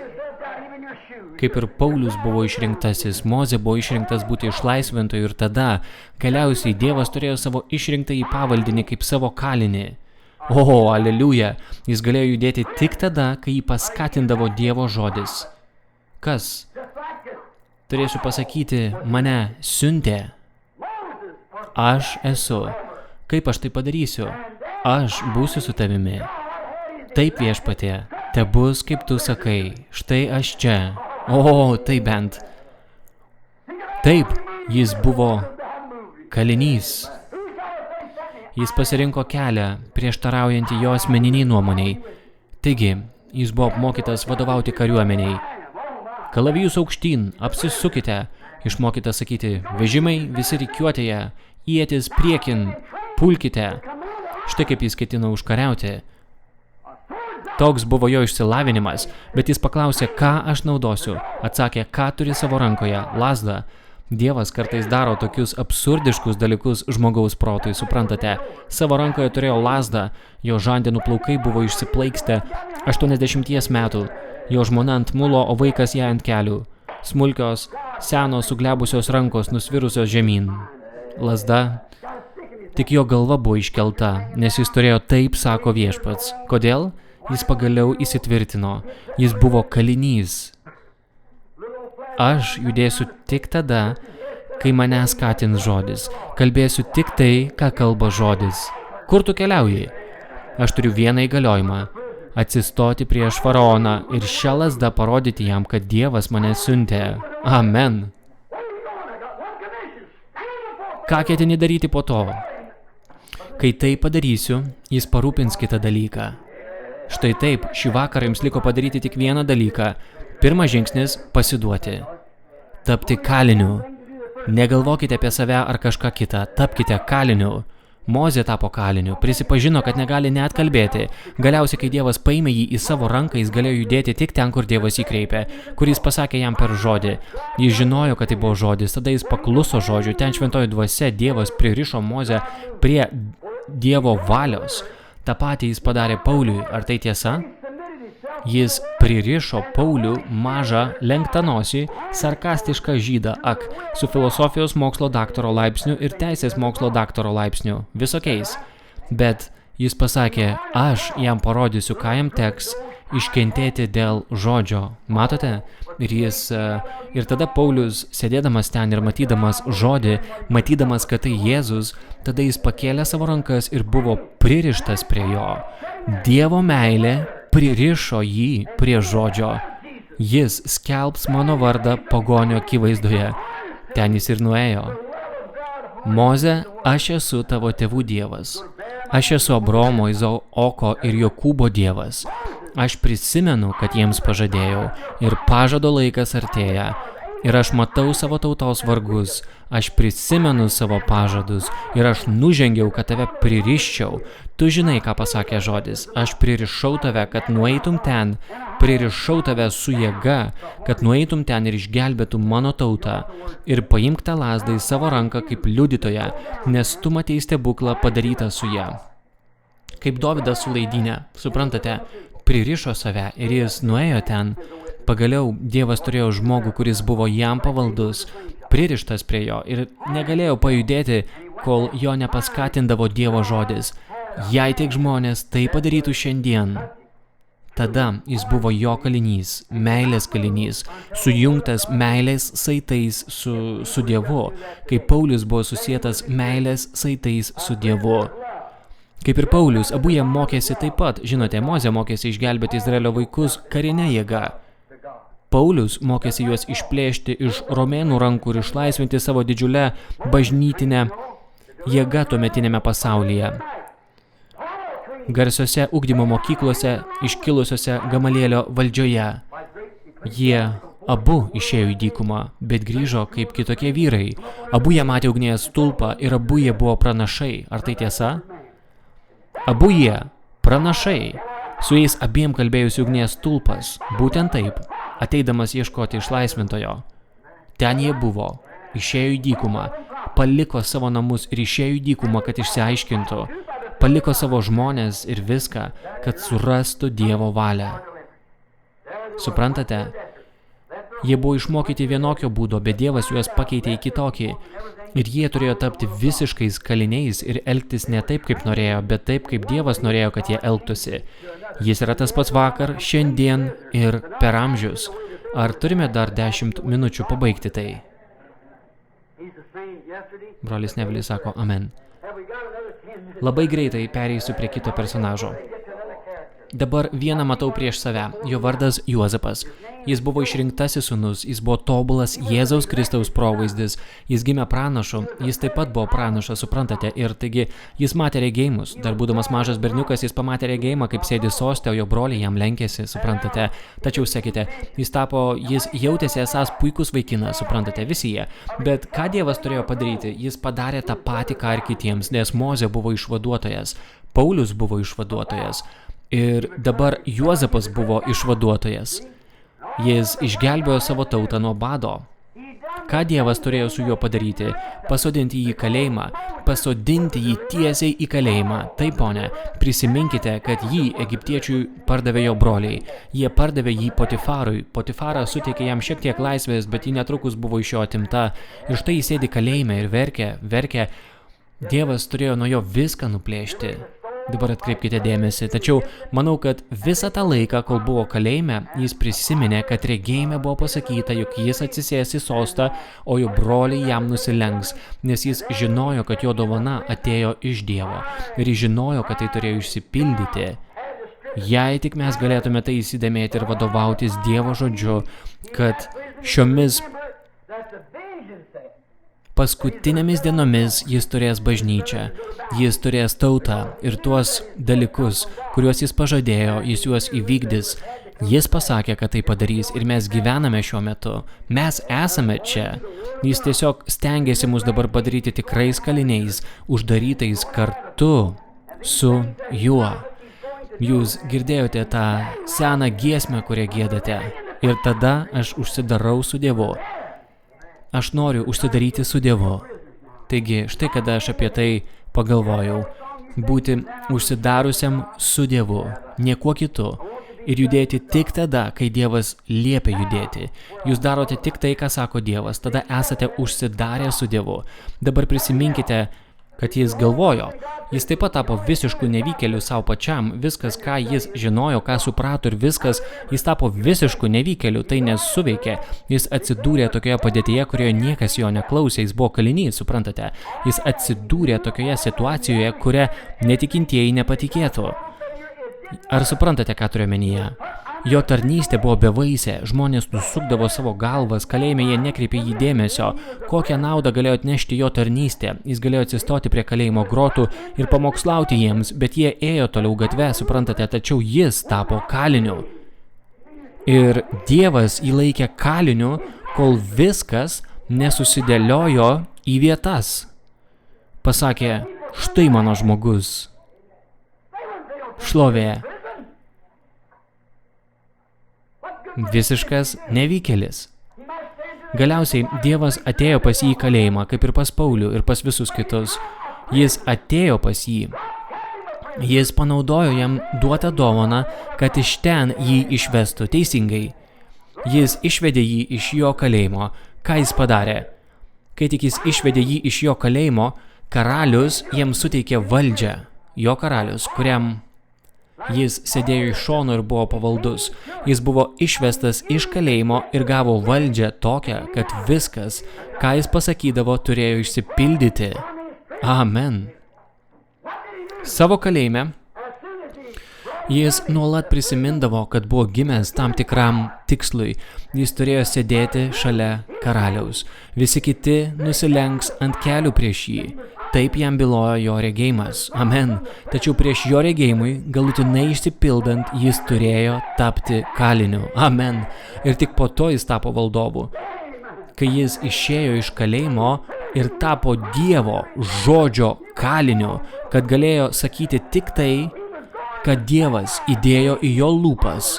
Kaip ir Paulius buvo išrinktasis, Mozė buvo išrinktas būti išlaisvintoju ir tada galiausiai Dievas turėjo savo išrinktąjį pavaldinį kaip savo kalinį. O, aleliuja, jis galėjo judėti tik tada, kai jį paskatindavo Dievo žodis. Kas? Turėsiu pasakyti, mane siuntė. Aš esu. Kaip aš tai padarysiu? Aš būsiu su tavimi. Taip, viešpatie, tebus kaip tu sakai, štai aš čia. O, tai bent. Taip, Jis buvo kalinys. Jis pasirinko kelią, prieštaraujantį jo asmeniniai nuomoniai. Taigi, jis buvo apmokytas vadovauti kariuomeniai. Kalavijus aukštyn, apsisukite, išmokyta sakyti, vežimai visi rikiuotėje, ietis priekin, pulkite. Štai kaip jis ketino užkariauti. Toks buvo jo išsilavinimas, bet jis paklausė, ką aš naudosiu. Atsakė, ką turi savo rankoje, lazdą. Dievas kartais daro tokius absurdiškus dalykus žmogaus protui, suprantate. Savo rankoje turėjo lazdą, jo žandenų plaukai buvo išsiplaikstę 80 metų. Jo žmona ant mulo, o vaikas ją ant kelių. Smulkios, senos, suglebusios rankos nusvirusios žemyn. Lazda. Tik jo galva buvo iškelta, nes jis turėjo taip, sako viešpats. Kodėl? Jis pagaliau įsitvirtino. Jis buvo kalinys. Aš judėsiu tik tada, kai mane skatins žodis. Kalbėsiu tik tai, ką kalba žodis. Kur tu keliauji? Aš turiu vieną įgaliojimą. Atsistoti prieš faraoną ir šią lazdą parodyti jam, kad Dievas mane siuntė. Amen. Ką ketini daryti po to? Kai tai padarysiu, jis parūpins kitą dalyką. Štai taip, šį vakarą jums liko padaryti tik vieną dalyką. Pirmas žingsnis – pasiduoti. Tapti kaliniu. Negalvokite apie save ar kažką kitą, tapkite kaliniu. Mozė tapo kaliniu, prisipažino, kad negali net kalbėti. Galiausiai, kai Dievas paėmė jį į savo ranką, jis galėjo judėti tik ten, kur Dievas jį kreipė, kur jis pasakė jam per žodį. Jis žinojo, kad tai buvo žodis, tada jis pakluso žodžiu. Ten šventoji dvasia Dievas pririšo Mozę prie Dievo valios. Ta patį jis padarė Pauliui. Ar tai tiesa? Jis pririšo Paulių mažą lenktanosį, sarkastišką žydą, su filosofijos mokslo daktaro laipsniu ir teisės mokslo daktaro laipsniu, visokiais. Bet jis pasakė, aš jam parodysiu, ką jam teks iškentėti dėl žodžio. Matote? Ir tada Paulius, sėdėdamas ten ir matydamas žodį, matydamas, kad tai Jėzus, tada jis pakėlė savo rankas ir buvo pririštas prie jo. Dievo meilė pririšo jį prie žodžio. Jis skelbs mano vardą pagonio akivaizdoje. Ten jis ir nuėjo. Moze, aš esu tavo tėvų Dievas. Aš esu Abraomo, Izaoko ir Jokūbo Dievas. Aš prisimenu, kad jiems pažadėjau ir pažado laikas artėja. Ir aš matau savo tautos vargus, aš prisimenu savo pažadus ir aš nužengiau, kad tave pririščiau. Tu žinai, ką pasakė žodis. Aš pririšau tave, kad nueitum ten, pririšau tave su jėga, kad nueitum ten ir išgelbėtum mano tautą. Ir paimk tą lazdą į savo ranką kaip liudytoją, nes tu matei stebuklą padarytą su ją. Kaip Dovydas su laidynė, suprantate, pririšo save ir jis nuėjo ten. Pagaliau Dievas turėjo žmogų, kuris buvo jam pavaldus, pririštas prie jo ir negalėjo pajudėti, kol jo nepaskatindavo Dievo žodis. Jei tik žmonės tai padarytų šiandien. Tada jis buvo jo kalinys, meilės kalinys, sujungtas meilės saitais su Dievu, kaip Paulius buvo susietas meilės saitais su Dievu. Kaip ir Paulius, abu jie mokėsi taip pat. Žinote, Mozė mokėsi išgelbėti Izraelio vaikus karinę jėgą. Paulius mokėsi juos išplėšti iš romėnų rankų ir išlaisvinti savo didžiulę bažnytinę jėgą tuometinėme pasaulyje. Garsiose ugdymo mokyklose, iškilusiose Gamalielio valdžioje. Jie abu išėjo į dykumą, bet grįžo kaip kitokie vyrai. Abu jie matė ugnies stulpą ir abu jie buvo pranašai. Ar tai tiesa? Abu jie pranašai. Su jais abiem kalbėjusi ugnies stulpas. Būtent taip, ateidamas ieškoti išlaisvintojo. Ten jie buvo, išėjo į dykumą, paliko savo namus ir išėjo į dykumą, kad išsiaiškintų. Paliko savo žmones ir viską, kad surastų Dievo valią. Suprantate? Jie buvo išmokyti vienokio būdo, bet Dievas juos pakeitė į kitokį. Ir jie turėjo tapti visiškais kaliniais ir elgtis ne taip, kaip norėjo, bet taip, kaip Dievas norėjo, kad jie elgtųsi. Jis yra tas pats vakar, šiandien ir per amžius. Ar turime dar 10 minučių pabaigti tai? Brolis Nevilis sako amen. Labai greitai pereisiu prie kito personažo. Dabar vieną matau prieš save, jo vardas Juozapas. Jis buvo išrinktasis sūnus, jis buvo tobulas Jėzaus Kristaus provaizdis, jis gimė pranašu, jis taip pat buvo pranašas, suprantate, ir taigi jis matė regėjimus. Dar būdamas mažas berniukas, jis pamatė regėjimą, kaip sėdi soste, o jo broliai jam lenkėsi, suprantate. Tačiau sekite, jis jautėsi esas puikus vaikinas, suprantate, visi jie. Bet ką Dievas turėjo padaryti? Jis padarė tą patį, ką ir kitiems, nes Mozė buvo išvaduotojas, Paulius buvo išvaduotojas ir dabar Juozapas buvo išvaduotojas. Jis išgelbėjo savo tautą nuo bado. Ką Dievas turėjo su juo padaryti? Pasodinti jį į kalėjimą, pasodinti jį tiesiai į kalėjimą. Taip, ponė, prisiminkite, kad jį egiptiečiui pardavė jo broliai. Jie pardavė jį Potifarui. Potifaras suteikė jam šiek tiek laisvės, bet ji netrukus buvo iš jo atimta. Ir štai jis sėdi kalėjime ir verkia. Dievas turėjo nuo jo viską nuplėšti. Dabar atkreipkite dėmesį, tačiau manau, kad visą tą laiką, kol buvo kalėjime, jis prisiminė, kad regėjime buvo pasakyta, jog jis atsisės į sostą, o jo broliai jam nusilenks, nes jis žinojo, kad jo dovana atėjo iš Dievo ir jis žinojo, kad tai turėjo išsipildyti. Jei tik mes galėtume tai įsidėmėti ir vadovautis Dievo žodžiu, kad šiomis paskutinėmis dienomis jis turės bažnyčią, jis turės tautą ir tuos dalykus, kuriuos jis pažadėjo, jis juos įvykdys. Jis pasakė, kad tai padarys ir mes gyvename šiuo metu. Mes esame čia. Jis tiesiog stengiasi mus dabar padaryti tikrais kaliniais, uždarytais kartu su juo. Jūs girdėjote tą seną giesmę, kurią giedate. Ir tada aš užsidarau su Dievu. Aš noriu užsidaryti su Dievu. Taigi, štai kada aš apie tai pagalvojau. Būti užsidariusiam su Dievu, niekuo kitu. Ir judėti tik tada, kai Dievas liepia judėti. Jūs darote tik tai, ką sako Dievas. Tada esate užsidarę su Dievu. Dabar prisiminkite, kad jis galvojo. Jis taip pat tapo visišku nevykėliu savo pačiam. Viskas, ką jis žinojo, ką suprato ir viskas, jis tapo visišku nevykėliu. Tai nesuveikė. Jis atsidūrė tokioje padėtyje, kurioje niekas jo neklausė. Jis buvo kalinys, suprantate. Jis atsidūrė tokioje situacijoje, kurią netikintieji nepatikėtų. Ar suprantate, ką turiu omenyje? Jo tarnystė buvo bevaisė, žmonės nusukdavo savo galvas, kalėjime jie nekreipė jį dėmesio. Kokią naudą galėjo atnešti jo tarnystė? Jis galėjo atsistoti prie kalėjimo grotų ir pamokslauti jiems, bet jie ėjo toliau gatve, suprantate, tačiau jis tapo kaliniu. Ir Dievas jį laikė kaliniu, kol viskas nesusidėliojo į vietas. Pasakė, štai mano žmogus. Šlovė. Visiškas nevykėlis. Galiausiai Dievas atėjo pas jį į kalėjimą, kaip ir pas Paulių ir pas visus kitus. Jis atėjo pas jį. Jis panaudojo jam duotą dovaną, kad iš ten jį išvestų teisingai. Jis išvedė jį iš jo kalėjimo. Ką jis padarė? Kai tik jis išvedė jį iš jo kalėjimo, karalius jam suteikė valdžią. Jo karalius, kuriam jis sėdėjo iš šono ir buvo pavaldus. Jis buvo išvestas iš kalėjimo ir gavo valdžią tokią, kad viskas, ką jis pasakydavo, turėjo išsipildyti. Amen. Savo kalėjime jis nuolat prisimindavo, kad buvo gimęs tam tikram tikslui. Jis turėjo sėdėti šalia karaliaus. Visi kiti nusilenks ant kelių prieš jį. Taip jam bylojo jo regėjimas. Amen. Tačiau prieš jo regėjimui, galutinai išsipildant, jis turėjo tapti kaliniu. Amen. Ir tik po to jis tapo valdovu. Kai jis išėjo iš kalėjimo ir tapo Dievo žodžio kaliniu, kad galėjo sakyti tik tai, kad Dievas įdėjo į jo lūpas,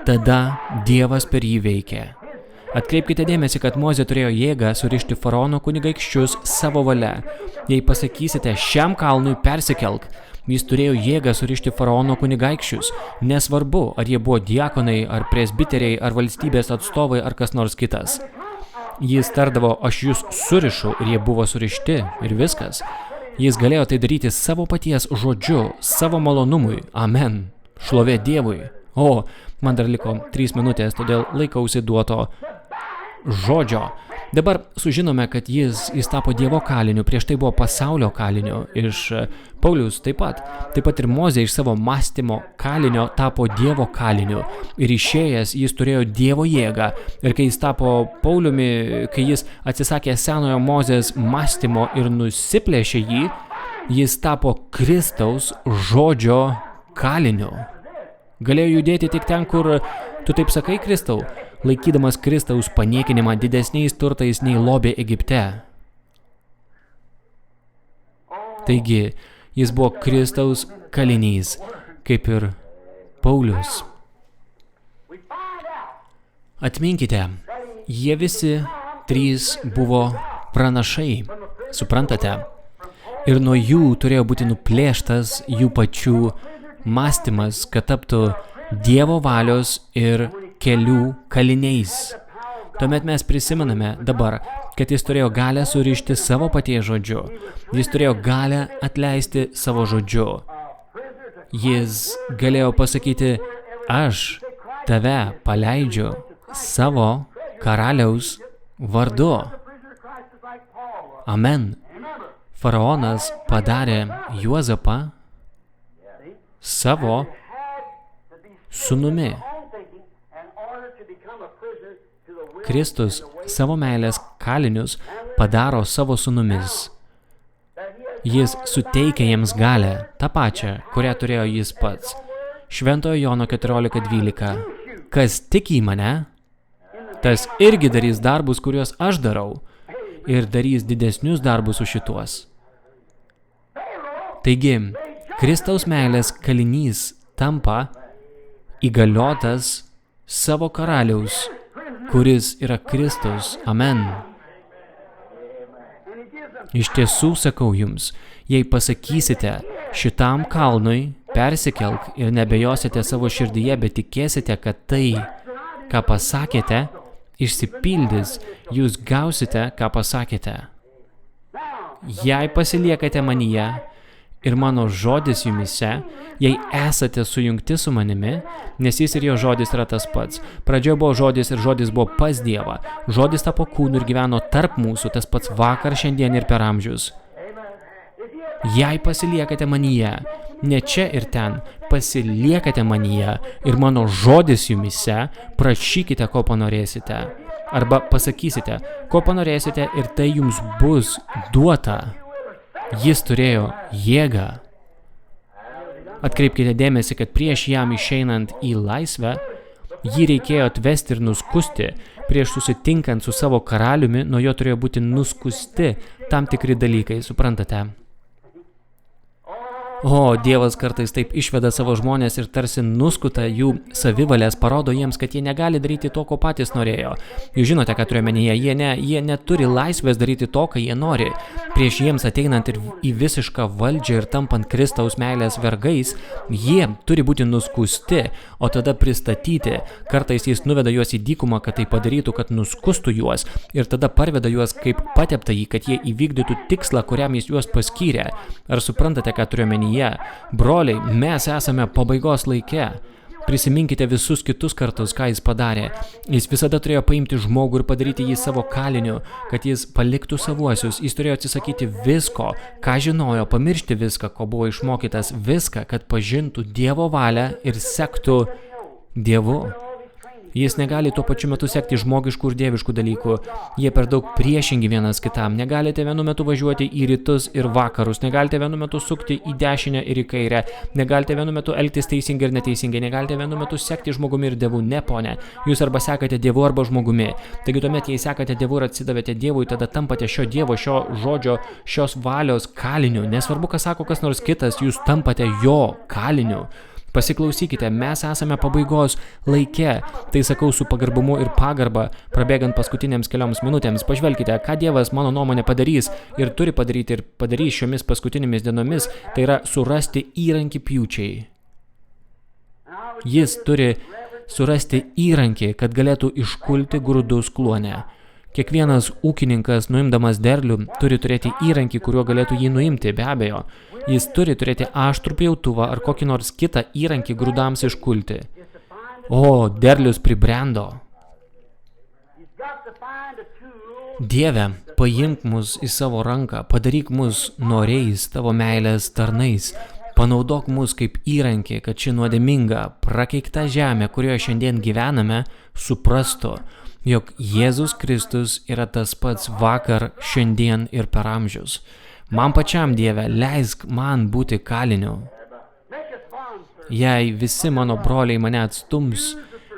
tada Dievas per jį veikė. Atkreipkite dėmesį, kad Mozė turėjo jėgą surišti faraono kunigaikščius savo valia. Jei pasakysite šiam kalnui persikelk, jis turėjo jėgą surišti faraono kunigaikščius. Nesvarbu, ar jie buvo diakonai, ar presbiteriai, ar valstybės atstovai, ar kas nors kitas. Jis tardavo, aš jūs surišu, ir jie buvo surišti, ir viskas. Jis galėjo tai daryti savo paties žodžiu, savo malonumui. Amen. Šlovė Dievui. O, man dar liko 3 minutės, todėl laikausi duoto žodžio. Dabar sužinome, kad jis tapo Dievo kaliniu, prieš tai buvo pasaulio kaliniu, iš Paulius taip pat ir Mozė iš savo mąstymo kalinio tapo Dievo kaliniu ir išėjęs jis turėjo Dievo jėgą ir kai jis tapo Pauliumi, kai jis atsisakė senojo Mozės mąstymo ir nusiplėšė jį, jis tapo Kristaus žodžio kaliniu. Galėjo judėti tik ten, kur tu taip sakai, Kristau, laikydamas Kristaus paniekinimą didesniais turtais nei lobė Egipte. Taigi, jis buvo Kristaus kalinys, kaip ir Paulius. Atminkite, jie visi trys buvo pranašai, suprantate? Ir nuo jų turėjo būti nuplėštas jų pačių mąstymas, kad taptų Dievo valios ir kelių kaliniais. Tuomet mes prisimename dabar, kad jis turėjo galę surišti savo paties žodžiu. Jis turėjo galę atleisti savo žodžiu. Jis galėjo pasakyti, aš tave paleidžiu savo karaliaus vardu. Amen. Faraonas padarė Juozapą savo sūnumi. Kristus savo meilės kalinius padaro savo sūnumis. Jis suteikia jiems galę, tą pačią, kurią turėjo jis pats. Šventojo Jono 14:12. Kas tiki į mane, tas irgi darys darbus, kuriuos aš darau, ir darys didesnius darbus už šituos. Taigi, Kristaus meilės kalinys tampa įgaliotas savo karaliaus, kuris yra Kristus. Amen. Iš tiesų sakau jums, jei pasakysite šitam kalnui, persikelk ir nebejosite savo širdyje, bet tikėsite, kad tai, ką pasakėte, išsipildys, jūs gausite, ką pasakėte. Jei pasiliekate manyje ir mano žodis jumise, jei esate sujungti su manimi, nes jis ir jo žodis yra tas pats. Pradžioje buvo žodis ir žodis buvo pas Dievą. Žodis tapo kūnu ir gyveno tarp mūsų, tas pats vakar, šiandien ir per amžius. Jei pasiliekate manyje, ne čia ir ten, pasiliekate manyje ir mano žodis jumise, prašykite, ko panorėsite. Arba pasakysite, ko panorėsite ir tai jums bus duota. Jis turėjo jėgą. Atkreipkite dėmesį, kad prieš jam išeinant į laisvę, jį reikėjo atvesti ir nuskusti. Prieš susitinkant su savo karaliumi, nuo jo turėjo būti nuskusti tam tikri dalykai, suprantate? O, Dievas kartais taip išveda savo žmonės ir tarsi nuskuta jų savivalės, parodo jiems, kad jie negali daryti to, ko patys norėjo. Jūs žinote, ką turiu omenyje, jie neturi laisvės daryti to, ką jie nori. Prieš jiems ateinant ir į visišką valdžią ir tampant Kristaus meilės vergais, jie turi būti nuskusti, o tada pristatyti. Kartais jis nuveda juos į dykumą, kad tai padarytų, kad nuskustų juos, ir tada parveda juos kaip pateptąjį, kad jie įvykdytų tikslą, kuriam jis juos paskyrė. Ar suprantate, ką turiu omenyje? Broliai, mes esame pabaigos laike. Prisiminkite visus kitus kartus, ką jis padarė. Jis visada turėjo paimti žmogų ir padaryti jį savo kaliniu, kad jis paliktų savuosius. Jis turėjo atsisakyti visko, ką žinojo, pamiršti viską, ko buvo išmokytas, viską, kad pažintų Dievo valią ir sektų Dievu. Jis negali tuo pačiu metu sekti žmogiškų ir dieviškų dalykų. Jie per daug priešingi vienas kitam. Negalite vienu metu važiuoti į rytus ir vakarus. Negalite vienu metu sukti į dešinę ir į kairę. Negalite vienu metu elgtis teisingai ir neteisingai. Negalite vienu metu sekti žmogumi ir Dievu. Ne, ponė. Jūs arba sekate Dievu arba žmogumi. Taigi tuomet, jei sekate Dievu ir atsidavėte Dievui, tada tampate šio Dievo, šio žodžio, šios valios kaliniu. Nesvarbu, ką sako kas nors kitas, jūs tampate jo kaliniu. Pasiklausykite, mes esame pabaigos laike. Tai sakau su pagarbumu ir pagarba, prabėgant paskutinėms kelioms minutėms. Pažvelkite, ką Dievas, mano nuomonė, padarys ir turi padaryti ir padarys šiomis paskutinėmis dienomis, tai yra surasti įrankį pjūčiai. Jis turi surasti įrankį, kad galėtų iškulti grūdus kluone. Kiekvienas ūkininkas, nuimdamas derlių, turi turėti įrankį, kuriuo galėtų jį nuimti, be abejo. Jis turi turėti aštrų pjautuvą ar kokį nors kitą įrankį grūdams iškulti. O, derlius pribrendo. Dieve, paimk mus į savo ranką, padaryk mus noriais tavo meilės tarnais, panaudok mus kaip įrankį, kad ši nuodėminga, prakeikta žemė, kurioje šiandien gyvename, suprastų, jog Jėzus Kristus yra tas pats vakar, šiandien ir per amžius. Man pačiam, Dieve, leisk man būti kaliniu. Jei visi mano broliai mane atstums,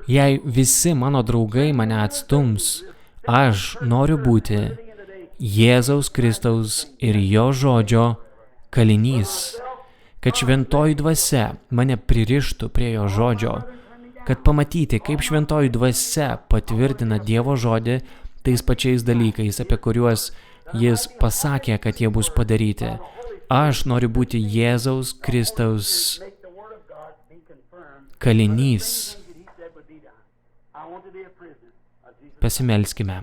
jei visi mano draugai mane atstums, aš noriu būti Jėzaus Kristaus ir jo žodžio kalinys, kad šventoji dvasia mane pririštų prie jo žodžio, kad pamatyti, kaip šventoji dvasia patvirtina Dievo žodį tais pačiais dalykais, apie kuriuos jis pasakė, kad jie bus padaryti. Aš noriu būti Jėzaus Kristaus kalinys. Pasimelskime.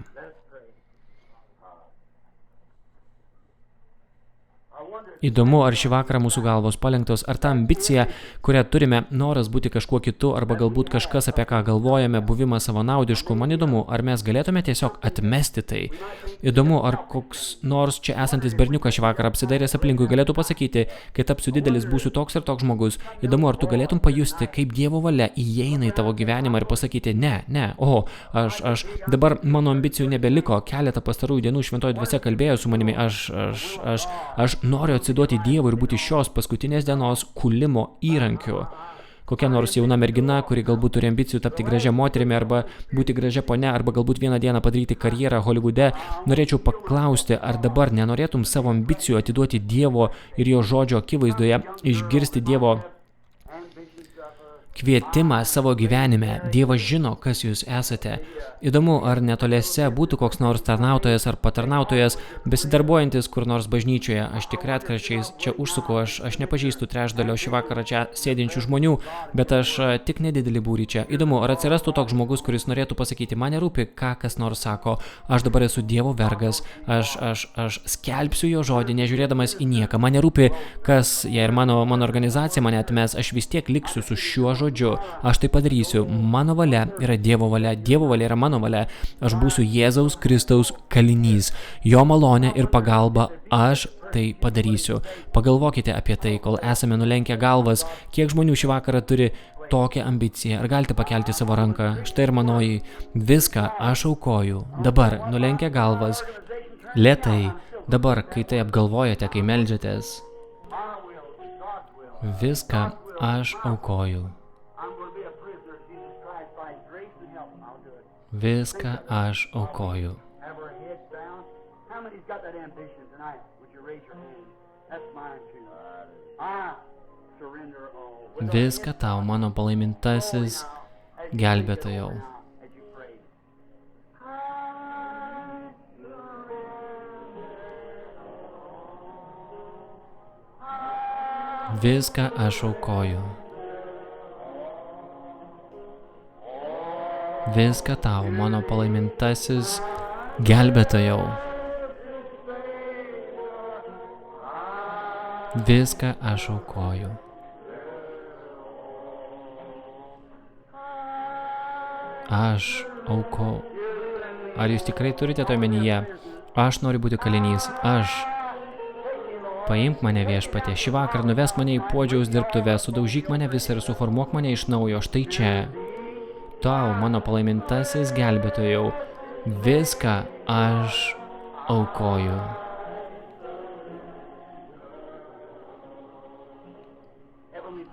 Įdomu, ar šį vakarą mūsų galvos palenktos, ar ta ambicija, kurią turime, noras būti kažkuo kitu, arba galbūt kažkas, apie ką galvojame, buvimas savanaudišku. Man įdomu, ar mes galėtume tiesiog atmesti tai. Įdomu, ar koks nors čia esantis berniukas šį vakarą apsidairęs aplinkui galėtų pasakyti, kai tapsiu didelis, būsiu toks ir toks žmogus. Įdomu, ar tu galėtum pajusti, kaip Dievo valia įeina į tavo gyvenimą ir pasakyti, aš dabar mano ambicijų nebeliko, keletą pastarųjų dienų šventoji dvasia kalbėjo su manimi, aš noriu atsiduoti Dievui ir būti šios paskutinės dienos kūlimo įrankiu. Kokia nors jauna mergina, kuri galbūt turi ambicijų tapti gražia moterimi arba būti gražia ponia, arba galbūt vieną dieną padaryti karjerą Holivude, norėčiau paklausti, ar dabar nenorėtum savo ambicijų atiduoti Dievo ir jo žodžio akivaizdoje, išgirsti Dievo kvietimą savo gyvenime. Dievas žino, kas jūs esate. Įdomu, ar netoliese būtų koks nors tarnautojas ar patarnautojas, besidarbuojantis kur nors bažnyčioje. Aš tik retkarčiais čia užsuku, aš nepažįstu trečdalio šį vakarą čia sėdinčių žmonių, bet aš tik nedidelį būrį čia. Įdomu, ar atsirastų toks žmogus, kuris norėtų pasakyti, man nerūpi, ką kas nors sako, aš dabar esu Dievo vergas, aš skelbsiu jo žodį, nežiūrėdamas į nieką. Man nerūpi, kas, jei ir mano organizacija mane atmes, aš vis tiek liksiu su šiuo žodžiu, aš tai padarysiu. Mano valia yra Dievo valia yra mano valia. Aš būsiu Jėzaus Kristaus kalinys. Jo malonė ir pagalba aš tai padarysiu. Pagalvokite apie tai, kol esame nulenkę galvas, kiek žmonių šį vakarą turi tokią ambiciją. Ar galite pakelti savo ranką? Štai ir manoji. Viską aš aukoju. Dabar nulenkę galvas. Lėtai. Dabar, kai tai apgalvojate, kai meldžiatės. Viską aš aukoju. Viską aš aukoju. Viską tau, mano palaimintasis gelbėtojau. Viską aš aukoju. Viską tau, mano palaimintasis gelbėtojau. Viską aš aukoju. Aš aukau. Ar jūs tikrai turite to omenyje? Aš noriu būti kalinys. Paimk mane, Viešpatie, šį vakarą nuvesk mane į Puodžiaus dirbtuvę, sudaužyk mane visą ir suformuok mane iš naujo. Štai čia. Tau, mano palaimintasis gelbėtojau, viską aš aukoju.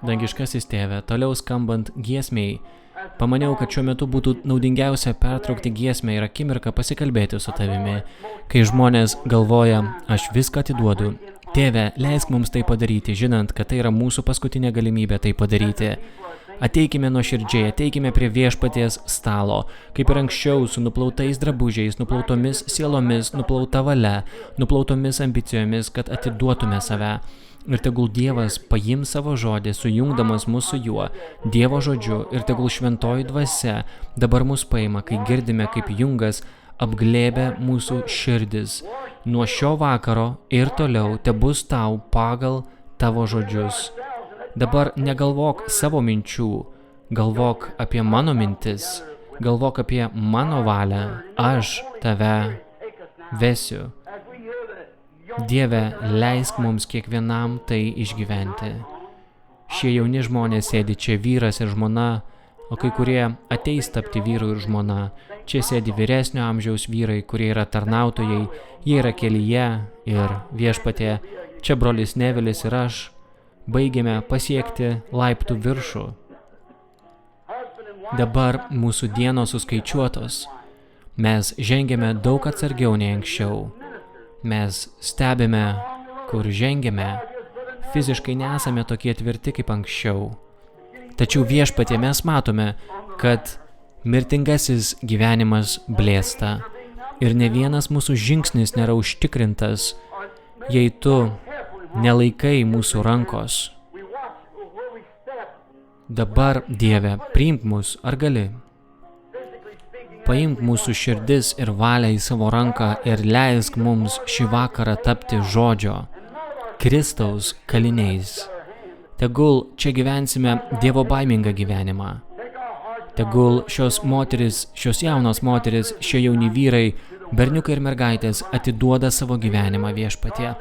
Dangiškasis Tėve, toliau skambant giesmei, pamaniau, kad šiuo metu būtų naudingiausia pertraukti giesmę ir akimirką pasikalbėti su tavimi. Kai žmonės galvoja, aš viską atiduodu. Tėve, leisk mums tai padaryti, žinant, kad tai yra mūsų paskutinė galimybė tai padaryti. Ateikime nuoširdžiai, ateikime prie Viešpaties stalo, kaip ir anksčiau, su nuplautais drabužiais, nuplautomis sielomis, nuplauta valia, nuplautomis ambicijomis, kad atiduotume save. Ir tegul Dievas paims savo žodį, sujungdamas mus su juo, Dievo žodžiu, ir tegul šventoji dvasia dabar mus paima, kai girdime, kaip jungas apglėbia mūsų širdis. Nuo šio vakaro ir toliau tebus tau pagal tavo žodžius. Dabar negalvok savo minčių, galvok apie mano mintis, galvok apie mano valią, aš tave vesiu. Dieve, leisk mums kiekvienam tai išgyventi. Šie jauni žmonės sėdi čia, vyras ir žmona, o kai kurie ateis tapti vyru ir žmona. Čia sėdi vyresnio amžiaus vyrai, kurie yra tarnautojai, jie yra kelyje ir Viešpatie, čia brolis Nevilis ir aš baigėme pasiekti laiptų viršų. Dabar mūsų dienos suskaičiuotos. Mes žengėme daug atsargiau nei anksčiau. Mes stebime, kur žengėme. Fiziškai nesame tokie tvirti kaip anksčiau. Tačiau Viešpatie mes matome, kad mirtingasis gyvenimas blėsta ir ne vienas mūsų žingsnis nėra užtikrintas, jei tu nelaikai mūsų rankos. Dabar, Dieve, priimk mus, ar gali? Paimk mūsų širdis ir valią į savo ranką ir leisk mums šį vakarą tapti žodžio, Kristaus kaliniais. Tegul čia gyvensime dievobaimingą gyvenimą. Tegul šios jaunos moteris, šie jauni vyrai, berniukai ir mergaitės atiduoda savo gyvenimą Viešpatie.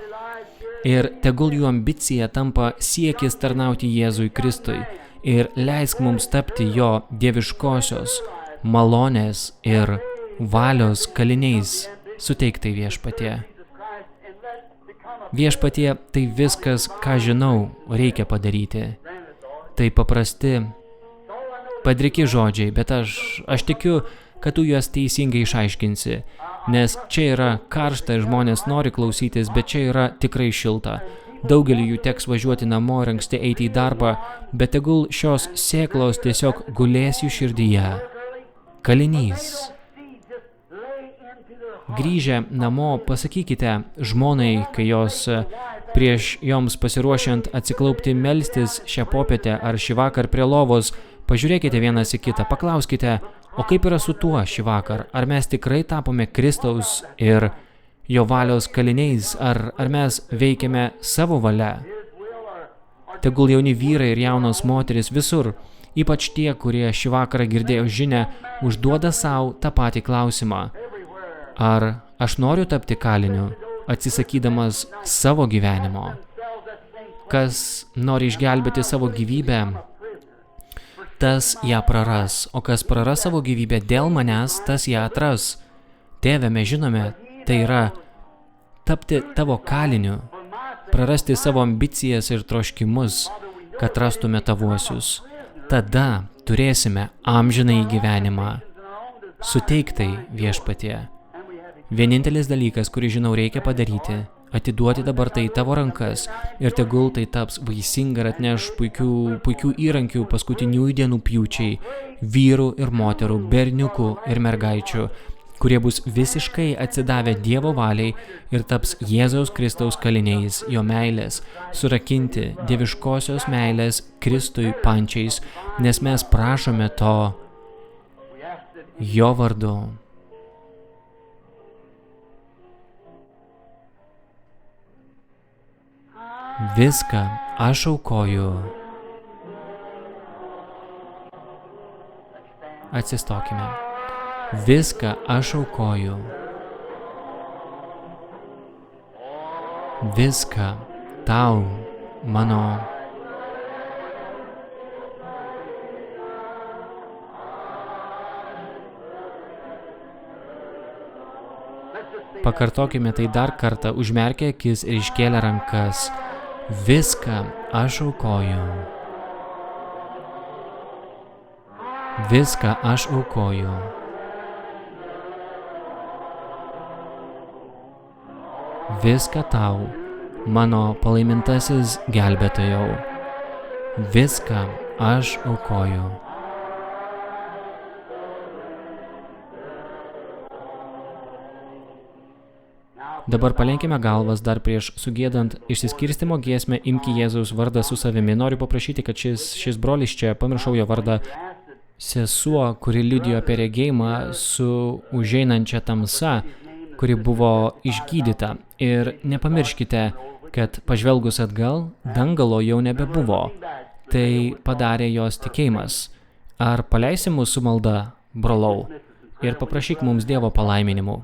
Ir tegul jų ambicija tampa siekis tarnauti Jėzui Kristui ir leisk mums tapti jo dieviškosios malonės ir valios kaliniais suteiktai Viešpatie. Viešpatie, tai viskas, ką žinau, reikia padaryti. Tai paprasti, padriki žodžiai, bet aš tikiu, kad tu juos teisingai išaiškinsi, nes čia yra karšta ir žmonės nori klausytis, bet čia yra tikrai šilta. Daugelį jų teks važiuoti namo ir anksti eiti į darbą, bet tegul šios sėklos tiesiog gulės jų širdyje. Kalinys. Grįžę namo pasakykite žmonai, kai jos prieš joms pasiruošiant atsiklaupti melstis šią popietę ar šį vakar prie lovos, pažiūrėkite vienas į kitą, paklauskite, o kaip yra su tuo šį vakar, ar mes tikrai tapome Kristaus ir jo valios kaliniais, ar mes veikiame savo valia. Tegul jauni vyrai ir jaunos moteris visur, ypač tie, kurie šį vakarą girdėjo žinią, užduoda savo tą patį klausimą. Ar aš noriu tapti kaliniu, atsisakydamas savo gyvenimo? Kas nori išgelbėti savo gyvybę, tas ją praras, o kas praras savo gyvybę dėl manęs, tas ją atras. Tėve, mes žinome, tai yra tapti tavo kaliniu, prarasti savo ambicijas ir troškimus, kad rastume tavuosius. Tada turėsime amžinąjį gyvenimą. Suteik tai, Viešpatie. Vienintelis dalykas, kurį žinau reikia padaryti, atiduoti dabar tai tavo rankas ir tegul tai taps vaisinga ir atneš puikių įrankių paskutiniųjų dienų pjūčiai, vyrų ir moterų, berniukų ir mergaičių, kurie bus visiškai atsidavę Dievo valiai ir taps Jėzaus Kristaus kaliniais, jo meilės, surakinti dieviškosios meilės Kristui pančiais, nes mes prašome to jo vardu. Viską aš aukoju. Atsistokime. Viską aš aukoju. Viską tau, mano. Pakartokime tai dar kartą, užmerkę akis ir iškėlę rankas. Viską aš aukoju. Viską aš aukoju. Viską tau, mano palaimintasis gelbėtojau. Viską aš aukoju. Dabar palenkime galvas dar prieš sugėdant išsiskirstymo giesmę Imki Jėzaus vardą su savimi. Noriu paprašyti, kad šis brolis čia, pamiršau jo vardą, sesuo, kuri liudijo apie regėjimą su užeinančia tamsa, kuri buvo išgydyta. Ir nepamirškite, kad pažvelgus atgal, dangalo jau nebebuvo. Tai padarė jos tikėjimas. Ar paleisi mūsų maldą, brolau, ir paprašyk mums Dievo palaiminimų.